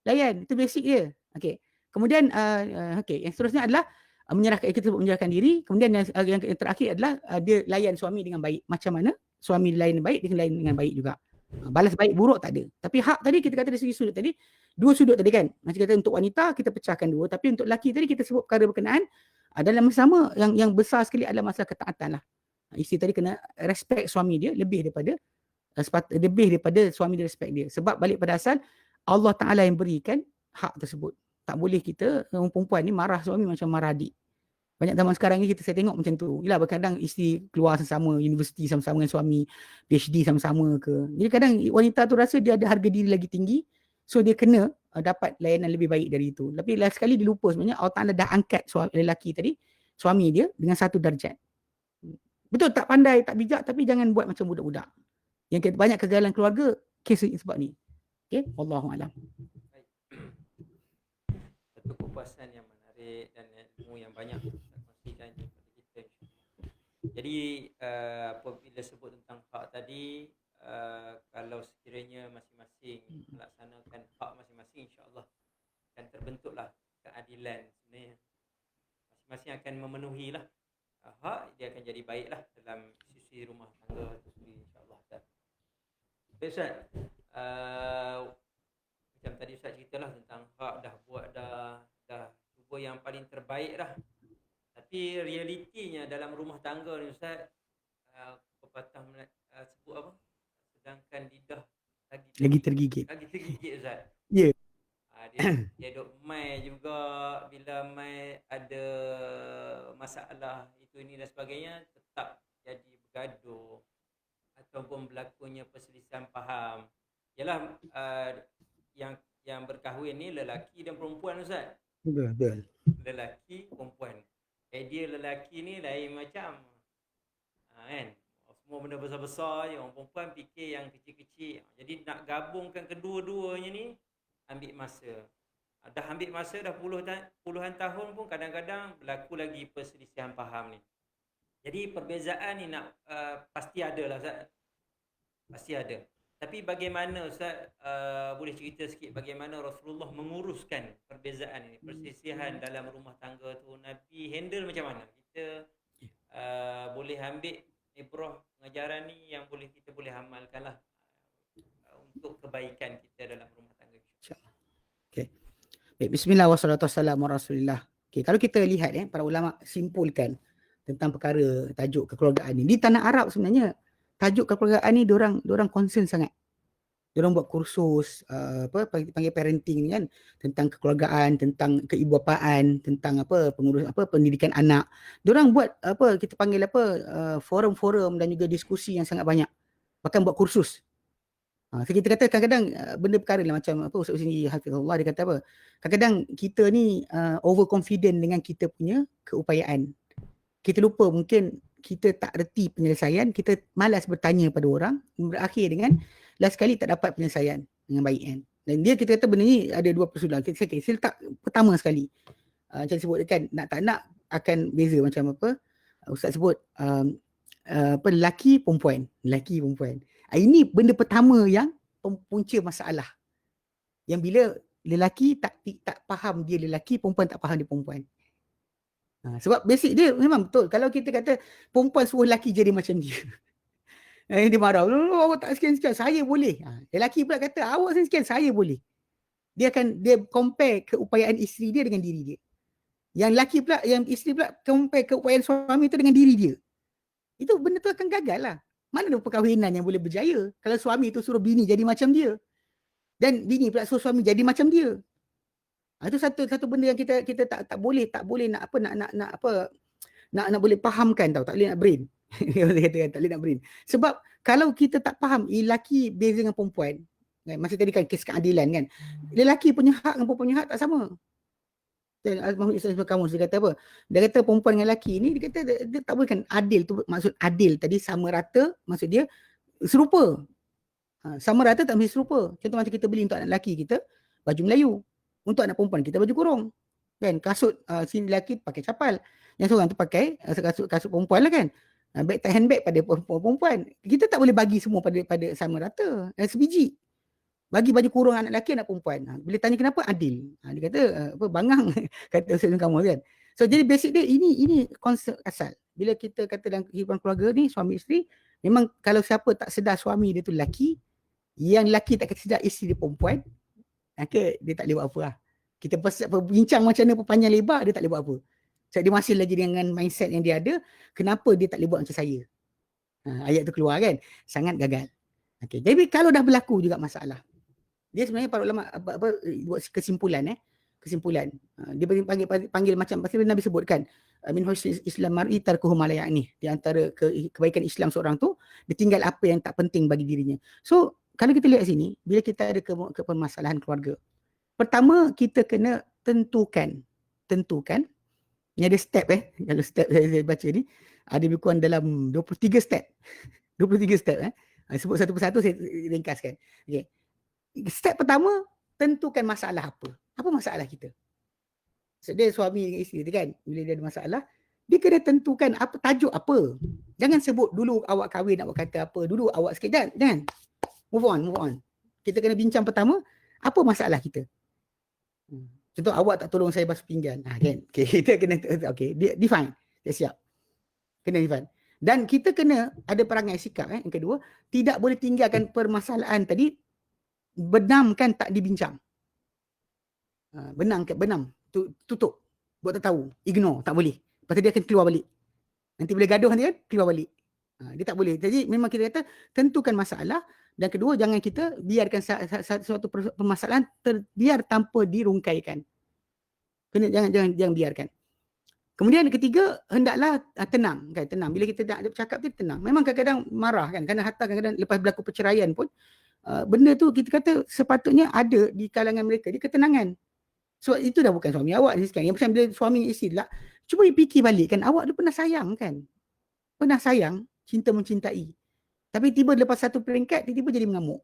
D: layan. Itu basic dia. Okey. Kemudian yang seterusnya adalah menyerahkan diri. Kemudian yang terakhir adalah dia layan suami dengan baik. Macam mana suami layan baik, dia layan dengan baik juga. Balas baik buruk tak ada. Tapi hak tadi kita kata dari segi sudut tadi, dua sudut tadi kan. Macam kata untuk wanita kita pecahkan dua, tapi untuk lelaki tadi kita sebut perkara berkenaan dalam sama yang besar sekali adalah masalah ketaatan lah. Isteri tadi kena respect suami dia lebih daripada suami dia respect dia. Sebab balik pada asal Allah Ta'ala yang berikan hak tersebut. Tak boleh kita orang perempuan ni marah suami macam marah adik. Banyak zaman sekarang ni saya tengok macam tu. Yelah, kadang isteri keluar sama-sama, universiti sama-sama dengan suami, PhD sama-sama ke. Jadi kadang wanita tu rasa dia ada harga diri lagi tinggi, so dia kena dapat layanan lebih baik dari itu. Tapi last sekali dia lupa sebenarnya Allah Ta'ala dah angkat lelaki tadi, suami dia dengan satu darjat. Betul, tak pandai, tak bijak, tapi jangan buat macam budak-budak. Yang banyak kegagalan keluarga, kes sebab ni. Okay, Wallahu'alam.
E: Satu kepuasan yang menarik dan ilmu yang banyak kongsikan kepada kita. Jadi apabila sebut tentang hak tadi, kalau sekiranya masing-masing melaksanakan hak masing-masing, insya-Allah akan terbentuklah keadilan sebenarnya. Masing-masing akan memenuhilah hak, dia akan jadi baiklah dalam sisi rumah tangga itu sendiri, insya-Allah. Ustaz, macam tadi Ustaz ceritalah tentang hak, dah cuba yang paling terbaik dah. Tapi realitinya dalam rumah tangga ni Ustaz, pepatah sebut apa? Sedangkan lidah lagi tergigit Ustaz.
D: Ya.
E: Dia duk mai juga, bila mai ada masalah itu ini dan sebagainya, tetap jadi bergaduh ataupun berlakunya perselisihan faham. Yalah, yang berkahwin ni lelaki dan perempuan Ustaz.
D: Betul.
E: Lelaki, perempuan. Dia lelaki ni lain macam. Kan? Semua benda besar-besar je. Orang perempuan fikir yang kecil-kecil. Jadi nak gabungkan kedua-duanya ni, ambil masa. Dah ambil masa dah puluhan tahun pun kadang-kadang berlaku lagi perselisihan faham ni. Jadi perbezaan ni pasti ada lah Ustaz. Pasti ada. Tapi bagaimana Ustaz, boleh cerita sikit bagaimana Rasulullah menguruskan perbezaan ini, perselisihan dalam rumah tangga tu, Nabi handle macam mana? Kita boleh ambil ibrah pengajaran ni yang kita boleh amalkan lah untuk kebaikan kita dalam rumah tangga.
D: InsyaAllah. Okay. Baik, bismillah wassalatu wassalamu ala rasulillah. Okay, kalau kita lihat para ulama simpulkan tentang perkara tajuk kekeluargaan ni, di tanah Arab sebenarnya tajuk kekeluargaan ni diorang concern sangat. Diorang buat kursus panggil parenting kan, tentang kekeluargaan, tentang keibubapaan, tentang pendidikan anak. Diorang buat kita panggil forum-forum dan juga diskusi yang sangat banyak. Bahkan buat kursus. So kita kata kadang-kadang benda perkara lah macam apa Ustaz Husni Hafizullah dia kata apa? Kadang-kadang kita ni overconfident dengan kita punya keupayaan. Kita lupa mungkin kita tak reti penyelesaian, kita malas bertanya pada orang, berakhir dengan last kali tak dapat penyelesaian dengan baik kan. Dan dia kita kata benda ni ada dua persoalan. Saya letak pertama sekali. Macam sebut kan, nak tak nak akan beza macam apa Ustaz sebut lelaki perempuan. Ini benda pertama yang punca masalah. Yang bila lelaki tak faham dia lelaki, perempuan tak faham dia perempuan. Sebab basic dia memang betul. Kalau kita kata perempuan suruh lelaki jadi macam dia. Dia marah. Awak tak sekian-sekian, saya boleh. Lelaki pula kata awak sekian, saya boleh. Dia compare keupayaan isteri dia dengan diri dia. Yang lelaki pula, yang isteri pula compare keupayaan suami itu dengan diri dia. Itu benda tu akan gagal lah. Mana ada perkahwinan yang boleh berjaya kalau suami itu suruh bini jadi macam dia dan bini pula suruh suami jadi macam dia. Itu satu benda yang kita tak boleh nak boleh fahamkan tau, tak boleh nak brain. Tak boleh nak brain. Sebab kalau kita tak faham lelaki beza dengan perempuan, kan? Masa tadi kan kes keadilan kan. Lelaki punya hak dengan perempuan punya hak tak sama. Dan Al-Mahmud Islam Kamus dia kata apa? Dia kata perempuan dengan lelaki ni dia kata dia tak boleh kan adil tu, maksud adil tadi sama rata, maksud dia serupa. Sama rata tak mesti serupa. Contoh macam kita beli untuk anak lelaki kita baju Melayu, untuk anak perempuan kita baju kurung. Kan kasut si lelaki pakai capal, yang seorang tu pakai kasut perempuan lah kan. Bag tak handbag pada perempuan. Kita tak boleh bagi semua pada sama rata. Sebiji. Bagi baju kurung anak lelaki, anak perempuan. Bila tanya kenapa, adil. Dia kata, bangang, kata Ustaz kamu kan. So, jadi basic dia, ini konsep asal. Bila kita kata dalam kehidupan keluarga ni, suami isteri, memang kalau siapa tak sedar suami dia tu lelaki, yang lelaki tak sedar isteri dia perempuan, maka dia tak boleh buat apa lah. Kita bincang macam mana panjang lebar, dia tak boleh buat apa. Sebab dia masih lagi dengan mindset yang dia ada, kenapa dia tak boleh buat macam saya. Ayat tu keluar kan, sangat gagal. Okay. Jadi kalau dah berlaku juga masalah, dia sebenarnya para ulama buat kesimpulan. Dia panggil macam pasal Nabi sebutkan min husnil Islam mar'i tarkuhu ma la ya'ni. Di antara kebaikan Islam seorang tu dia tinggal apa yang tak penting bagi dirinya. So kalau kita lihat sini, bila kita ada ke permasalahan keluarga, pertama kita kena tentukan. Ni ada step kalau step saya baca ni ada lebih kurang dalam 23 step. 23 step sebut satu persatu saya ringkaskan. Okey. Step pertama, tentukan masalah apa. Apa masalah kita? So, dia suami dengan isteri dia kan, bila dia ada masalah, dia kena tentukan apa tajuk apa. Jangan sebut dulu awak kahwin, awak kata apa, dulu awak sikit. Jangan. Move on. Kita kena bincang pertama, apa masalah kita? Contoh, awak tak tolong saya basuh pinggan. Kan? Okay, kita kena, define. Dia siap. Kena define. Dan kita kena ada perangai sikap. Yang kedua, tidak boleh tinggalkan permasalahan tadi, benamkan tak dibincang. Benam, tutup. Buat tak tahu. Ignore, tak boleh. Lepas tu dia akan keluar balik. Nanti bila gaduh nanti kan, keluar balik. Dia tak boleh. Jadi memang kita kata, tentukan masalah. Dan kedua, jangan kita biarkan suatu permasalahan terbiar tanpa dirungkaikan. Jangan biarkan. Kemudian ketiga, hendaklah tenang. Kan? Tenang. Bila kita nak bercakap tu tenang. Memang kadang-kadang marah kan. Kerana hatta kadang-kadang lepas berlaku perceraian pun, benda tu kita kata sepatutnya ada di kalangan mereka, di ketenangan. So itu dah bukan suami awak ni sekarang. Yang macam bila suami isteri lah, cuba fikir balik kan, awak tu pernah sayang kan? Pernah sayang, cinta mencintai. Tapi tiba lepas satu peringkat, tiba-tiba jadi mengamuk.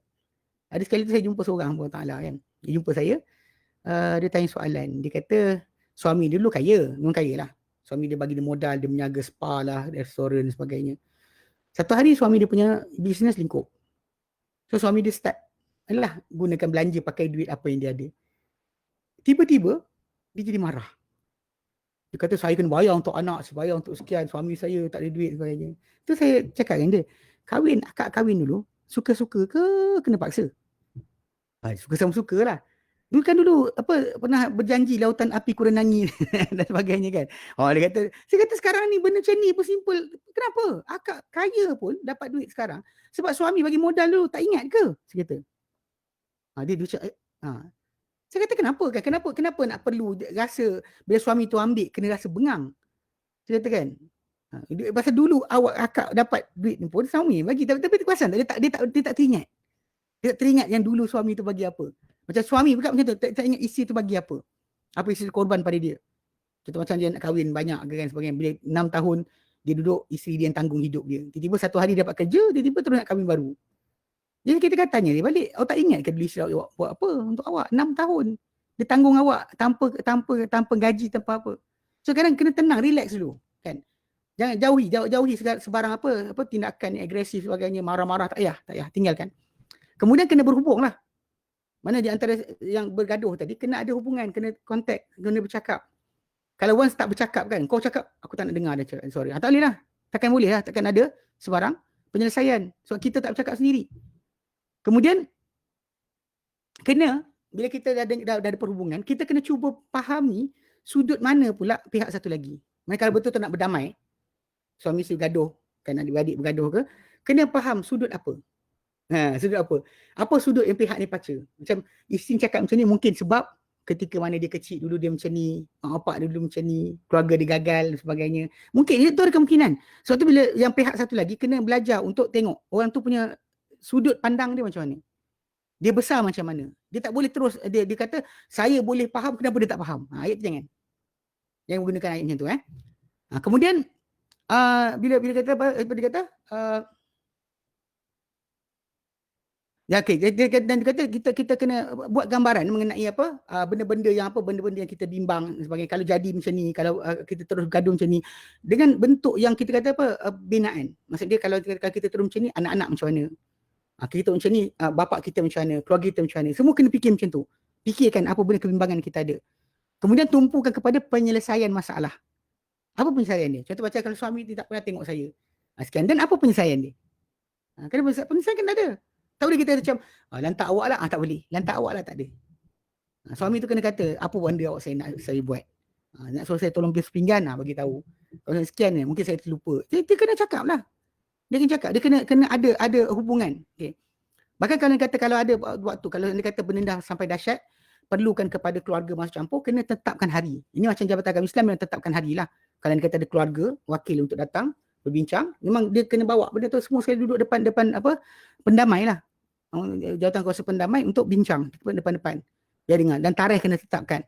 D: Ada sekali tu saya jumpa seorang Allah Ta'ala kan. Dia jumpa saya, dia tanya soalan. Dia kata, suami dia dulu kaya, memang kaya lah. Suami dia bagi dia modal, dia menjaga spa lah, restoran dan sebagainya. Satu hari suami dia punya bisnes lingkup. So suami dia start gunakan belanja pakai duit apa yang dia ada. Tiba-tiba dia jadi marah. Dia kata saya kena bayar untuk anak, saya bayar untuk sekian, suami saya tak ada duit sebagainya. Tu saya cakap dengan dia, akak kahwin dulu, suka-suka ke kena paksa? Suka sama suka lah. Dulu pernah berjanji lautan api kurenangi dan sebagainya kan. Dia kata, saya kata sekarang ni benda macam ni pun simple. Kenapa? Akak kaya pun dapat duit sekarang sebab suami bagi modal dulu, tak ingat ke? Saya kata. Dia cakap, saya kata kenapa nak perlu rasa bila suami tu ambil kena rasa bengang. Saya kata kan. Pasal dulu akak dapat duit ni pun suami bagi, tapi perasan dia tak teringat. Dia tak teringat yang dulu suami tu bagi apa. Macam suami pula macam tu, tak ingat isteri tu bagi apa. Apa isteri korban pada dia. Contoh macam dia nak kahwin banyak ke kan sebagainya. Bila 6 tahun dia duduk, isteri dia yang tanggung hidup dia. Tiba-tiba satu hari dapat kerja, tiba-tiba terus nak kahwin baru. Jadi kita kan tanya dia balik, awak tak ingat ke dulu isteri awak buat apa untuk awak? 6 tahun. Dia tanggung awak tanpa gaji, tanpa apa. So kadang kena tenang, relax dulu. Kan? Jangan jauhi sebarang apa tindakan yang agresif sebagainya, marah-marah, tak payah, tinggalkan. Kemudian kena berhubung lah. Mana di antara yang bergaduh tadi, kena ada hubungan, kena kontak, kena bercakap. Kalau once tak bercakap kan, kau cakap, aku tak nak dengar dia cakap, sorry. Tak boleh lah. Takkan boleh lah, takkan ada sebarang penyelesaian. Sebab kita tak bercakap sendiri. Kemudian, bila kita dah ada perhubungan, kita kena cuba fahami sudut mana pula pihak satu lagi. Mereka kalau betul-betul nak berdamai, suami isteri bergaduh, kan adik-beradik bergaduh ke, kena faham sudut apa. Sudut apa? Apa sudut yang pihak ni baca? Macam isteri cakap macam ni mungkin sebab ketika mana dia kecil dulu dia macam ni, mak bapak dia dulu macam ni, keluarga dia gagal dan sebagainya. Mungkin itu ada kemungkinan. Sebab tu bila yang pihak satu lagi kena belajar untuk tengok orang tu punya sudut pandang dia macam mana. Dia besar macam mana. Dia tak boleh terus, dia kata saya boleh faham, kenapa dia tak faham. Ayat tu jangan. Jangan gunakan ayat macam tu. Kemudian bila kata apa dia kata okey, dan dia kata kita kena buat gambaran mengenai apa benda-benda yang kita bimbang sebagainya. Kalau jadi macam ni, kalau kita terus bergaduh macam ni dengan bentuk yang kita kata binaan. Maksud dia kalau kita terus macam ni, anak-anak macam mana? Kita macam ni, bapak kita macam mana, keluarga kita macam mana. Semua kena fikir macam tu. Fikirkan apa benda kebimbangan kita ada. Kemudian tumpukan kepada penyelesaian masalah. Apa penyelesaian dia? Contoh macam kalau suami dia tak pernah tengok saya. Sekian. Dan apa penyelesaian dia? Kenapa penyelesaian kan ada? Tak boleh kita macam, lantak awak lah. Tak boleh. Lantak awak lah tak ada. Suami tu kena kata, apa benda awak saya buat? Nak suruh saya tolong bias pinggan, bagi tahu. Kalau sekian ni, mungkin saya terlupa. Dia kena cakap lah. Dia kena cakap. Dia kena ada hubungan. Okay. Bahkan kalau dia kata kalau ada waktu, kalau dia kata benda dah sampai dahsyat, perlukan kepada keluarga masuk campur, kena tetapkan hari. Ini macam Jabatan Agama Islam yang tetapkan hari lah. Kalau dia kata ada keluarga, wakil untuk datang, berbincang, memang dia kena bawa benda tu semua sekali duduk depan pendamai lah. Jawatan kuasa pendamai untuk bincang depan-depan. Dia dengar dan tarikh kena tetapkan.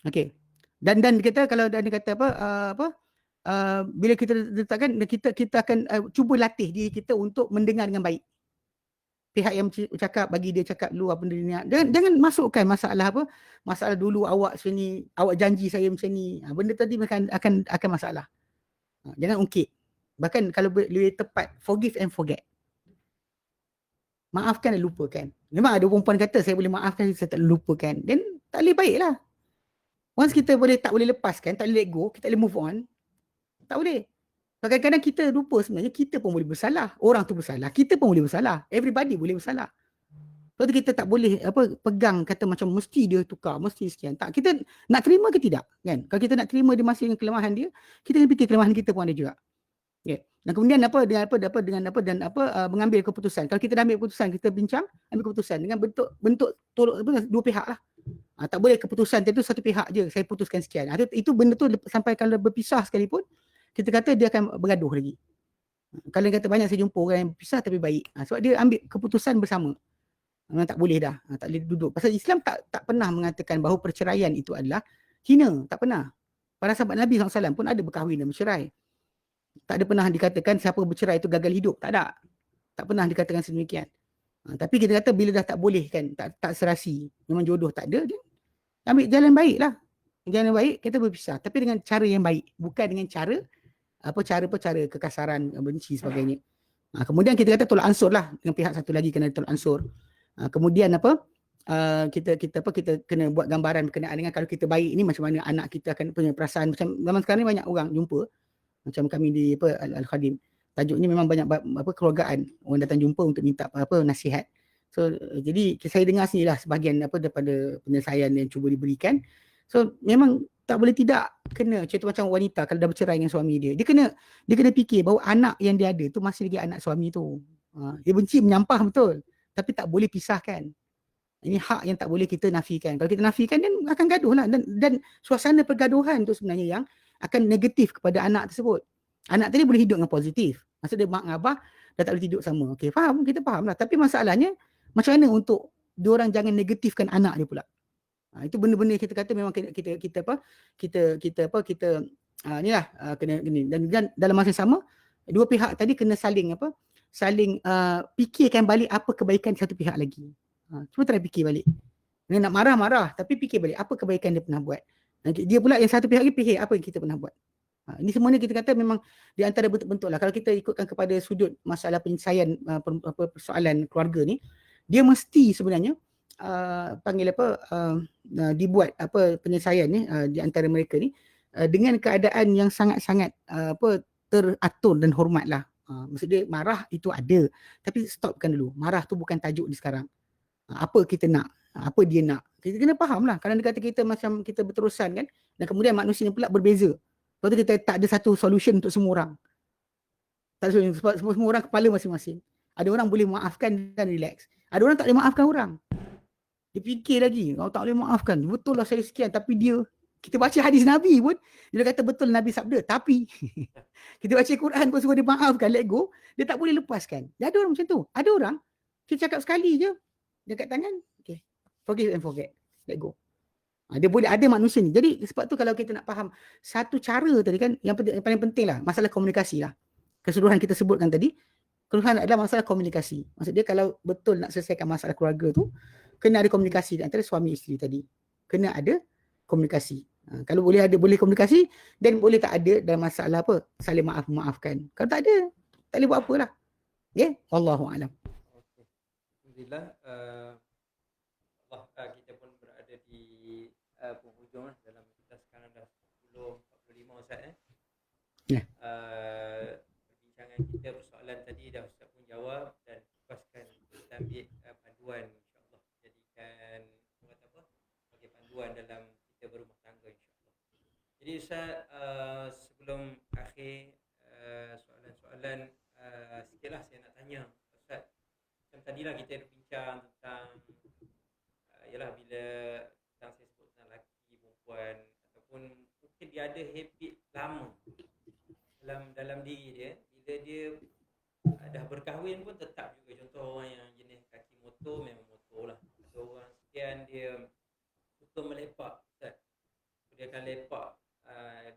D: Okey. Dan kita kalau dia kata bila kita letakkan, kita akan cuba latih diri kita untuk mendengar dengan baik. Pihak yang cakap, bagi dia cakap dulu apa benda dia nak. Jangan masukkan masalah masalah dulu awak macam ni, awak janji saya macam ni. Benda tadi akan masalah. Jangan ungkit. Bahkan kalau lebih tepat, forgive and forget. Maafkan dan lupakan. Memang ada perempuan kata saya boleh maafkan, saya tak lupakan. Dan tak boleh baik lah. Once kita tak boleh lepaskan, tak boleh let go, kita boleh move on, tak boleh. Kadang-kadang kita lupa sebenarnya kita pun boleh bersalah. Orang tu bersalah, kita pun boleh bersalah. Everybody boleh bersalah. Sebab tu kita tak boleh pegang kata macam mesti dia tukar, mesti sekian. Tak, kita nak terima ke tidak? Kan? Kalau kita nak terima dia masih dengan kelemahan dia, kita kena fikir kelemahan kita pun ada juga. Okay. Dan kemudian mengambil keputusan. Kalau kita dah ambil keputusan, kita bincang, ambil keputusan dengan bentuk tolak dua pihak lah. Tak boleh keputusan itu satu pihak je, saya putuskan sekian. Itu benda tu sampai kalau berpisah sekalipun, kita kata dia akan bergaduh lagi. Kalau dia kata banyak saya jumpa orang yang berpisah tapi baik. Sebab dia ambil keputusan bersama. Memang tak boleh dah. Tak boleh duduk. Pasal Islam tak pernah mengatakan bahawa perceraian itu adalah hina. Tak pernah. Para sahabat Nabi SAW pun ada berkahwin dan bercerai. Tak ada pernah dikatakan siapa bercerai itu gagal hidup. Tak ada. Tak pernah dikatakan sedemikian. Tapi kita kata bila dah tak boleh kan, tak serasi, memang jodoh tak ada, dia ambil jalan baik lah. Jalan baik, kita berpisah. Tapi dengan cara yang baik. Bukan dengan cara kekasaran, benci sebagainya. Kemudian kita kata tolak ansur lah. Dengan pihak satu lagi kena tolak ansur. Kemudian kita kena buat gambaran berkenaan dengan kalau kita baik ni macam mana anak kita akan punya perasaan. Macam zaman sekarang ni banyak orang jumpa. Macam kami di Al-Khadim. Tajuknya memang banyak kekeluargaan. Orang datang jumpa untuk minta nasihat. So jadi saya dengar sini lah sebahagian daripada penyelesaian yang cuba diberikan. So memang tak boleh tidak kena, contoh macam wanita kalau dah bercerai dengan suami dia, dia kena fikir bahawa anak yang dia ada tu masih lagi anak suami tu. Dia benci menyampah betul, tapi tak boleh pisahkan. Ini hak yang tak boleh kita nafikan. Kalau kita nafikan dan akan gaduh lah. Dan suasana pergaduhan tu sebenarnya yang akan negatif kepada anak tersebut. Anak tadi boleh hidup dengan positif. Maksud dia mak dengan abah dah tak boleh tidur sama. Okey, faham? Kita faham lah. Tapi masalahnya Macam mana untuk diorang jangan negatifkan anak dia pula? Itu benda-benda kita kata memang kita inilah kena gini, dan dalam masa yang sama dua pihak tadi kena saling fikirkan balik apa kebaikan satu pihak lagi. Cuba try fikir balik. Dia nak marah-marah tapi fikir balik apa kebaikan dia pernah buat. Dia pula yang satu pihak lagi fikir apa yang kita pernah buat. Ini semuanya kita kata memang di antara bentuk-bentuk lah. Kalau kita ikutkan kepada sudut masalah penyelesaian persoalan keluarga ni, dia mesti sebenarnya dibuat penyelesaian ni di antara mereka ni dengan keadaan yang sangat-sangat teratur dan hormat lah. Maksud dia marah itu ada, tapi stopkan dulu. Marah tu bukan tajuk di sekarang. Apa kita nak, apa dia nak. Kita kena faham lah. Kalau dia kata kita macam kita berterusan kan, dan kemudian manusia ni pula berbeza. Lepas tu kita tak ada satu solution untuk semua orang. Tak ada solution. Semua orang kepala masing-masing. Ada orang boleh maafkan dan relax. Ada orang tak boleh maafkan orang. Dia fikir lagi, kau tak boleh maafkan. Betul lah saya sekian, tapi kita baca hadis Nabi pun, dia kata betul Nabi sabda, tapi kita baca Quran pun suruh dia maafkan, let go, dia tak boleh lepaskan. Dia ada orang macam tu. Ada orang, kita cakap sekali je, dekat tangan, okay, forgive and forget, let go. Dia boleh, ada manusia ni. Jadi sebab tu kalau kita nak faham satu cara tadi kan, yang paling penting lah, masalah komunikasi lah. Keseluruhan kita sebutkan tadi, keseluruhan adalah masalah komunikasi. Maksud dia kalau betul nak selesaikan masalah keluarga tu, kena ada komunikasi antara suami isteri tadi. Kena ada komunikasi. Kalau boleh komunikasi, dan boleh tak ada dalam masalah apa, saling maafkan. Kalau tak ada, tak boleh buat apalah. Okay? Wallahu'alam.
E: Okay. Alhamdulillah. Kita pun berada di penghujung dalam kita sekarang dah 10.45 Ustaz.
D: Ya.
E: Perbincangan kita, persoalan tadi dah Ustaz pun jawab, dan lepaskan kita ambil panduan, insyaAllah jadikan sebagai panduan dalam kita berumah tangga, insyaAllah. Jadi Ustaz, sebelum akhir soalan-soalan, sikitlah saya nak tanya Ustaz. Macam tadilah kita berbincang tentang ialah bila tentang saya sebut tentang lelaki, perempuan, ataupun mungkin dia ada habit lama dalam diri dia, bila dia dah berkahwin pun tetap juga. Contoh orang yang jenis kaki motor, memang motor lah. Ada orang sekian dia suka melepak, Ustaz. Dia akan lepak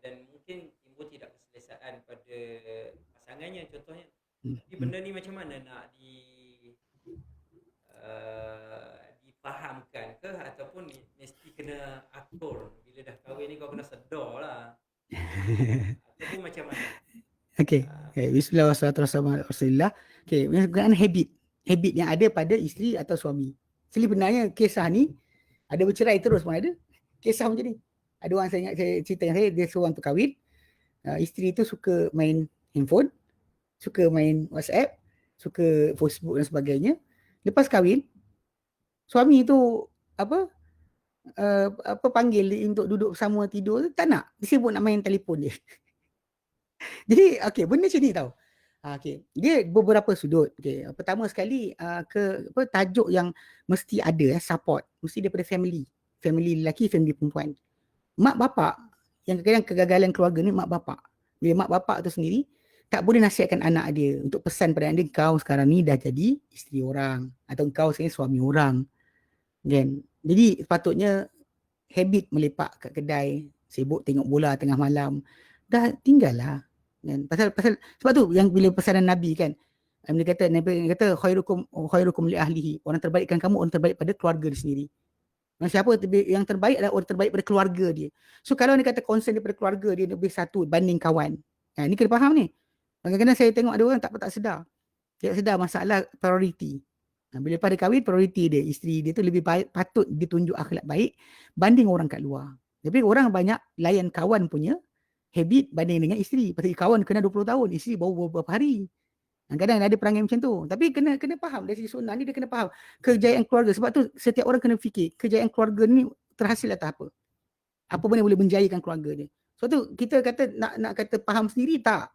E: dan mungkin timbul tidak keselesaan pada pasangannya contohnya. Jadi benda ni macam mana nak difahamkan ke, ataupun mesti kena atur bila dah kahwin ni kau kena sedar lah. Ataupun macam mana?
D: Okay. Bismillah wassalatu rasulillah. Okay, berkenaan habit yang ada pada isteri atau suami. Sebenarnya kisah ni ada bercerai terus pun ada. Kisah macam ni. Ada orang, saya ingat cerita yang dia seorang tu kahwin. Isteri tu suka main handphone, suka main WhatsApp, suka Facebook dan sebagainya. Lepas kahwin, suami tu panggil dia untuk duduk bersama tidur, tak nak. Dia sibuk nak main telefon dia. Jadi benda macam ni tau. Dia beberapa sudut. Pertama sekali tajuk yang mesti ada support, mesti daripada family lelaki, family perempuan. Mak bapak yang kadang-kadang kegagalan keluarga ni, mak bapak. Bila mak bapak tu sendiri tak boleh nasihatkan anak dia untuk pesan pada anak dia, kau sekarang ni dah jadi isteri orang, atau kau sekarang suami orang. Kan? Jadi sepatutnya habit melepak kat kedai, sibuk tengok bola tengah malam, dah tinggal lah. Kan? Pasal sebab tu yang bila pesanan Nabi kan, Nabi kata khairukum li ahlihi, orang terbaikkan kamu orang terbaik pada keluarga dia sendiri. Siapa yang terbaik adalah orang terbaik pada keluarga dia. So kalau dia kata concern daripada keluarga dia lebih satu banding kawan. Ni kena faham ni. Kadang-kadang saya tengok ada orang tak sedar. Tak sedar masalah priority. Bila pada kahwin, priority dia, isteri dia tu lebih baik, patut ditunjuk akhlak baik banding orang kat luar. Tapi orang banyak layan kawan punya habit banding dengan isteri. Pasal kawan kena 20 tahun, isteri baru beberapa hari. Kadang-kadang ada perangai macam tu. Tapi kena faham dari sisi sunnah ni, dia kena faham kejayaan keluarga. Sebab tu setiap orang kena fikir kejayaan keluarga ni terhasil atas apa. Apa benda boleh menjayakan keluarga dia. Sebab tu kita kata nak kata faham sendiri tak.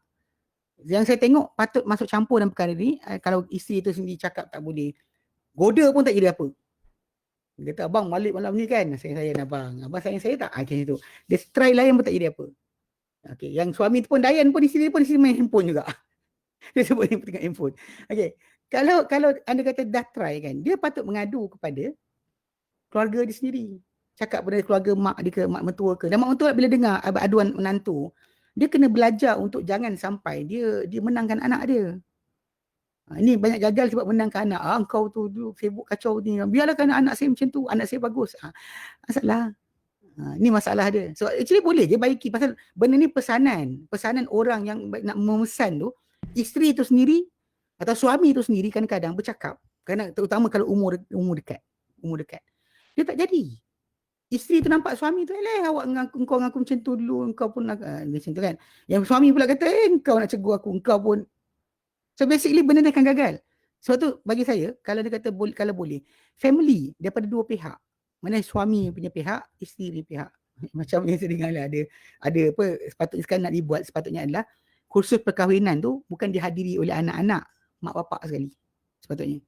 D: Yang saya tengok patut masuk campur dalam perkara ni. Kalau isteri tu sendiri cakap tak boleh, goda pun tak jadi apa. Dia kata abang balik malam ni kan, sayang abang sayang saya tak, macam tu. Dia try layan pun tak jadi apa. Yang suami tu pun dayan pun, isteri main handphone juga. Dia sebut dia tengok handphone. Okey. Kalau anda kata dah try kan, dia patut mengadu kepada keluarga dia sendiri. Cakap pada keluarga mak dia ke, mak mentua ke. Dan mak mentua bila dengar aduan menantu, dia kena belajar untuk jangan sampai dia menangkan anak dia. Ini banyak gagal sebab menangkan anak. Engkau tu dulu sibuk kacau ni. Biarlah kan anak saya macam tu, anak saya bagus. Masalah. Ni masalah dia. So actually boleh je baiki pasal benda ni pesanan orang yang nak memesan tu, isteri tu sendiri atau suami tu sendiri kadang-kadang bercakap. Kerana terutama kalau umur dekat. Dia tak jadi. Isteri tu nampak suami tu, awak engkau dengan aku macam tu dulu, engkau pun macam tu kan. Yang suami pula kata, engkau nak cegur aku, engkau pun. So basically benda ni akan gagal. Sebab tu bagi saya, kalau dia kata kalau boleh, family daripada dua pihak. Mana suami punya pihak, isteri punya pihak. Macam yang saya dengar lah, ada apa, sepatutnya sekarang nak dibuat, sepatutnya adalah kursus perkahwinan tu bukan dihadiri oleh anak-anak, mak bapak sekali. Sepatutnya.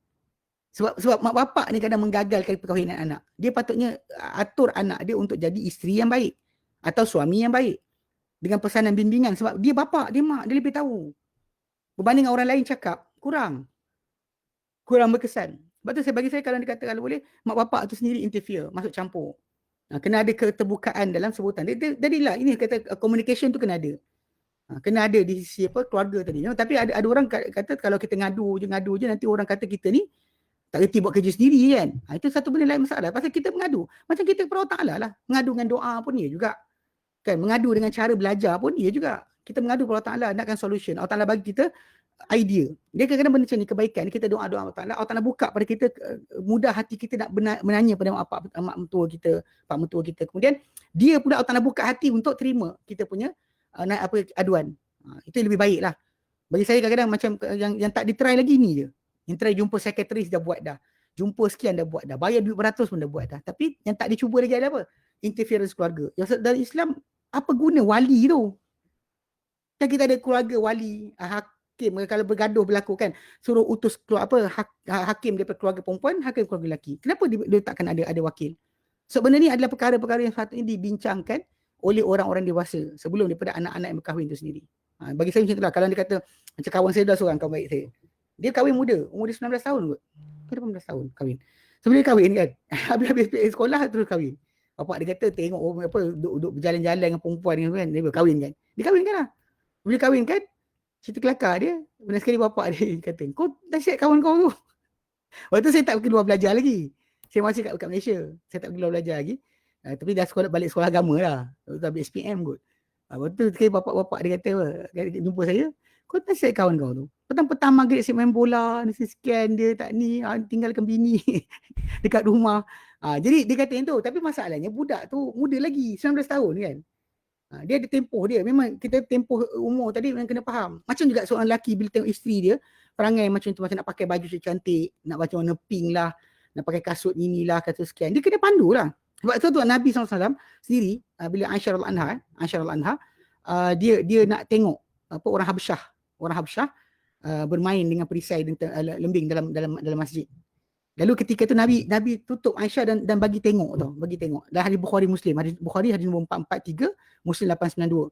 D: Sebab mak bapak ni kadang menggagalkan perkahwinan anak. Dia patutnya atur anak dia untuk jadi isteri yang baik. Atau suami yang baik. Dengan pesanan bimbingan. Sebab dia bapak, dia mak, dia lebih tahu. Berbanding orang lain cakap, kurang berkesan. Sebab tu bagi saya kalau dikata kalau boleh, mak bapak tu sendiri interfere, masuk campur. Kena ada keterbukaan dalam sebutan. Jadilah ini kata communication tu kena ada. Kena ada di sisi apa keluarga tadi. Tapi ada orang kata kalau kita ngadu je nanti orang kata kita ni tak reti buat kerja sendiri kan. Itu satu benda lain masalah. Pasal kita mengadu. Macam kita kepada Allah Ta'ala lah. Mengadu dengan doa pun dia juga. Kan? Mengadu dengan cara belajar pun dia juga. Kita mengadu kepada Allah Ta'ala nakkan solution. Allah Ta'ala bagi kita idea. Dia kadang-kadang benda macam ni, kebaikan. Kita doa-doa Allah Ta'ala. Allah Ta'ala buka pada kita, mudah hati kita nak menanya pada mak mentua kita, pak mentua kita. Kemudian, dia pula Allah Ta'ala buka hati untuk terima kita punya aduan. Itu lebih baik lah. Bagi saya kadang-kadang macam yang tak ditry lagi ni je. Yang try jumpa sekretaris dah buat dah. Jumpa sekian dah buat dah. Bayar duit beratus pun dah buat dah. Tapi yang tak dicuba lagi adalah apa? Interference keluarga. Yang dalam Islam, apa guna wali tu? Kan kita ada keluarga wali, hakim, kalau bergaduh berlaku kan, suruh utus keluar hakim daripada keluarga perempuan, hakim keluarga lelaki. Kenapa dia takkan ada wakil? So benda ni adalah perkara-perkara yang sepatutnya dibincangkan oleh orang-orang dewasa sebelum daripada anak-anak yang berkahwin tu sendiri. Bagi saya macam itulah. Kalau dia kata, macam kawan saya dah seorang kawan baik saya. Dia kahwin muda, umur dia 19 tahun kot. 18 tahun kahwin. Sebelum dia kahwin kan, habis sekolah terus kahwin. Bapak dia kata tengok duduk berjalan-jalan dengan perempuan kan, dia kahwin kan. Dia kahwin kan lah. Bila kahwin kan, cerita kelakar dia, benar sekali bapak dia kata, kau dah siap kawan kau tu. Waktu tu saya tak pergi luar belajar lagi. Saya masih kat Malaysia. Saya tak pergi luar belajar lagi. Tapi dah balik sekolah agama lah. Waktu tu habis SPM kot. Waktu tu sekali bapak-bapak dia kata, jumpa saya, kau tak siap kawan kau tu. Petang-petang maghrib asyik main bola, ni sekian dia tak ni, tinggalkan bini dekat rumah. Jadi dia kata yang tu. Tapi masalahnya budak tu muda lagi, 19 tahun kan. Dia ada tempoh dia. Memang kita tempoh umur tadi memang kena faham. Macam juga seorang lelaki bila tengok isteri dia, perangai macam tu, macam nak pakai baju cantik, nak macam warna pink lah, nak pakai kasut inilah, kasut sekian. Dia kena pandu lah. Sebab tu Nabi SAW sendiri, bila Aisyah Anha, dia nak tengok orang Habsyah bermain dengan perisai dan lembing dalam masjid. Lalu ketika tu Nabi tutup Aisyah dan bagi tengok. Dalam hadis Bukhari Muslim, hadis Bukhari hadis nombor 443, Muslim 892.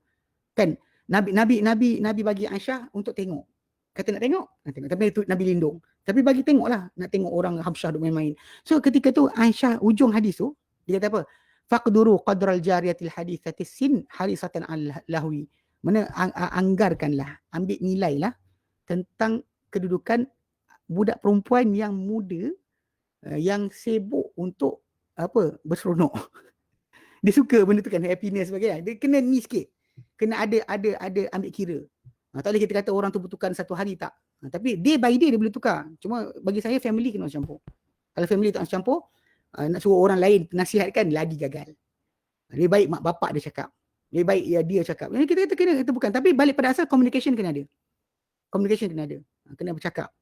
D: Kan Nabi bagi Aisyah untuk tengok. Kata nak tengok. Tapi itu Nabi lindung. Tapi bagi tengoklah, nak tengok orang Habsyah duk main-main. So ketika tu Aisyah ujung hadis tu dia kata apa? Faqduru qadral jariyatil hadithatis sin harisatan al-lahwi. Mana anggarkanlah, ambil nilailah tentang kedudukan budak perempuan yang muda yang sibuk untuk berseronok. Dia suka benda tu kan, happiness sebagainya. Dia kena ni sikit. Kena ada ambil kira. Tak boleh kita kata orang tu bertukar satu hari tak. Tapi day by day dia boleh tukar. Cuma bagi saya family kena campur. Kalau family tak campur, nak suruh orang lain nasihatkan lagi gagal. Lebih baik mak bapak dia cakap. Lebih baik dia cakap. Kita kena itu bukan. Tapi balik pada asal communication kena ada. Kena bercakap.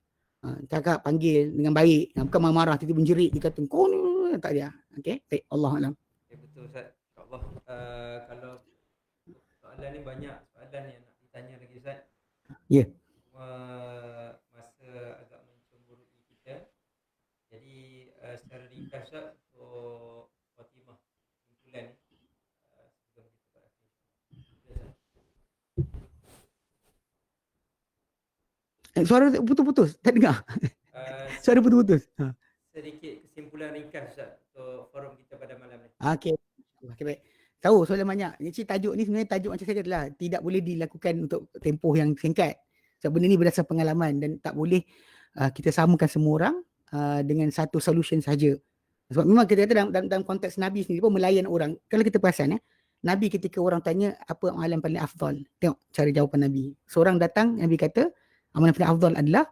D: Cakap, panggil dengan baik. Bukan marah-marah, tiba-tiba menjerit. Dia kata, kau ni, tak dia. Okay, baik. Allahuakbar.
E: Okay, betul Ustaz. InsyaAllah. Kalau soalan ni banyak soalan yang nak ditanya lagi Ustaz.
D: Ya.
E: Masa agak mencemburui kita. Jadi secara ringkas Ustaz, untuk Fatimah simpulan ni. Sebelum kita berakhir.
D: Suara putus-putus. Tak dengar.
E: Uh,
D: Suara putus-putus.
E: sedikit kesimpulan ringkas Ustaz untuk forum kita pada malam ni.
D: Okey. Okey, baik. Tahu soalan banyak. Jadi tajuk ni sebenarnya tajuk macam saya katalah, tidak boleh dilakukan untuk tempoh yang singkat. Sebab benda ni berdasar pengalaman dan tak boleh kita samakan semua orang dengan satu solution saja. Sebab memang kita kata dalam konteks Nabi sendiri pun melayan orang. Kalau kita perasan Nabi ketika orang tanya apa amalan paling afdal, tengok cara jawapan Nabi. Seorang datang, Nabi kata amalan paling afdal adalah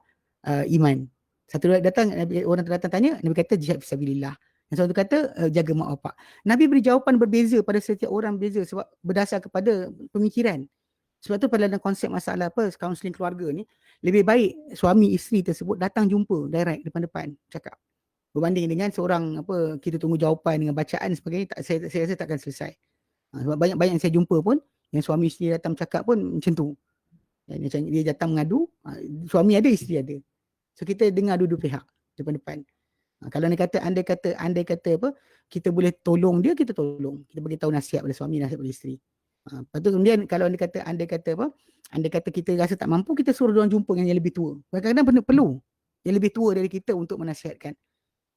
D: iman. Satu datang, orang datang tanya, Nabi kata jihad fisabilillah. Yang satu kata jaga mak bapak. Nabi beri jawapan berbeza pada setiap orang, berbeza sebab berdasar kepada pemikiran. Sebab tu pada dalam konsep masalah kaunseling keluarga ni, lebih baik suami isteri tersebut datang jumpa direct depan-depan cakap. Berbanding dengan seorang kita tunggu jawapan dengan bacaan sebagainya, saya rasa takkan selesai. Sebab banyak-banyak yang saya jumpa pun yang suami isteri datang cakap pun macam tu. Dia datang mengadu, suami ada, isteri ada. So kita dengar dua-dua pihak depan-depan. Kalau andai kata kita boleh tolong dia, kita tolong. Kita bagi tahu nasihat pada suami, nasihat pada isteri. Lepas tu kemudian kalau andai kata kita rasa tak mampu, kita suruh dia orang jumpa yang lebih tua. Kadang-kadang perlu yang lebih tua dari kita untuk menasihatkan.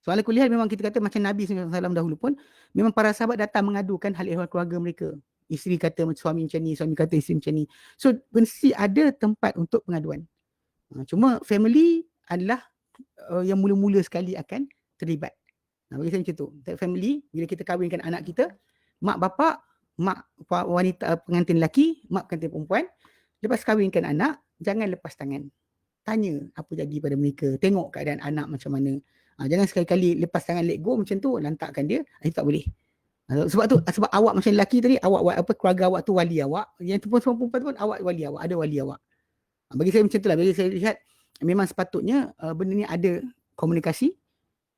D: Soalan kuliah memang kita kata macam Nabi SAW dahulu pun, memang para sahabat datang mengadukan hal ehwal keluarga mereka. Isteri kata suami macam ni, suami kata isteri macam ni. So mesti ada tempat untuk pengaduan. Cuma family adalah yang mula-mula sekali akan terlibat. Bagi saya macam tu. Family, bila kita kahwinkan anak kita, mak bapak, mak wanita pengantin lelaki, mak pengantin perempuan, lepas kahwinkan anak, jangan lepas tangan. Tanya apa jadi pada mereka. Tengok keadaan anak macam mana. Jangan sekali-kali lepas tangan, let go macam tu, lantakkan dia. Itu tak boleh. Sebab awak macam lelaki tadi, keluarga awak tu wali awak. Yang tu pun semua perempuan tu pun awak wali awak. Ada wali awak. Bagi saya macam tu lah. Bagi saya lihat, memang sepatutnya benda ni ada komunikasi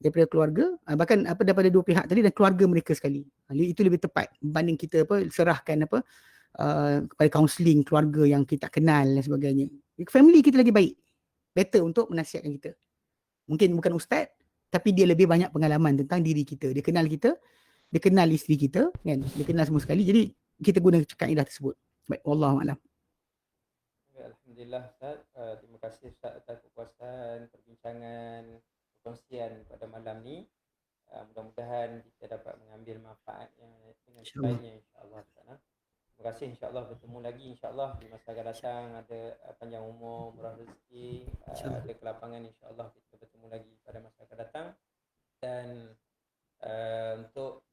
D: daripada keluarga, bahkan daripada dua pihak tadi dan keluarga mereka sekali. Itu lebih tepat berbanding kita serahkan kepada kaunseling keluarga yang kita kenal dan sebagainya. Family kita lagi baik. Better untuk menasihatkan kita. Mungkin bukan ustaz, tapi dia lebih banyak pengalaman tentang diri kita. Dia kenal kita, dia kenal isteri kita, kan? Dia kenal semua sekali. Jadi kita guna kaedah tersebut. Baik, wallahualam.
E: Alhamdulillah Ustaz. Terima kasih Ustaz atas kepuasan, perbincangan, perkongsian pada malam ni. Mudah-mudahan kita dapat mengambil manfaatnya dengan sebaiknya insya-Allah. Terima kasih, insya-Allah bertemu lagi insya-Allah di masa akan datang, ada panjang umur, murah rezeki, ada kelapangan, insya-Allah kita bertemu lagi pada masa akan datang. Dan untuk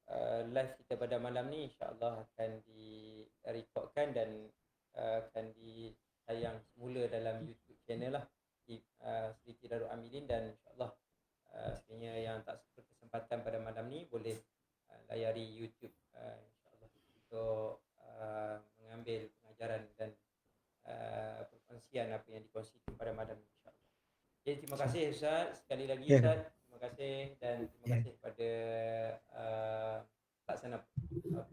E: live kita pada malam ni insya-Allah akan direkodkan dan akan ditayang semula dalam YouTube channel lah di Siti Darul Amilin, dan insya-Allah sekiranya yang tak sempat kesempatan pada malam ni boleh layari YouTube insya-Allah untuk mengambil pengajaran dan perkongsian apa yang dikongsikan pada malam ni insya-Allah. Jadi terima kasih Ustaz sekali lagi Ustaz. Terima kasih dan terima kasih kepada pelaksana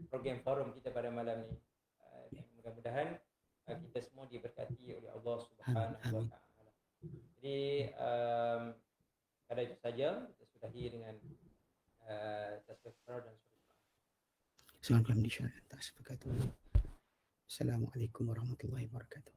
E: program forum kita pada malam ni. Mudah-mudahan kita semua diberkati oleh Allah Subhanahu wa taala. Jadi pada itu saja kita sudahi dengan tasbih dan
D: Assalamualaikum warahmatullahi wabarakatuh.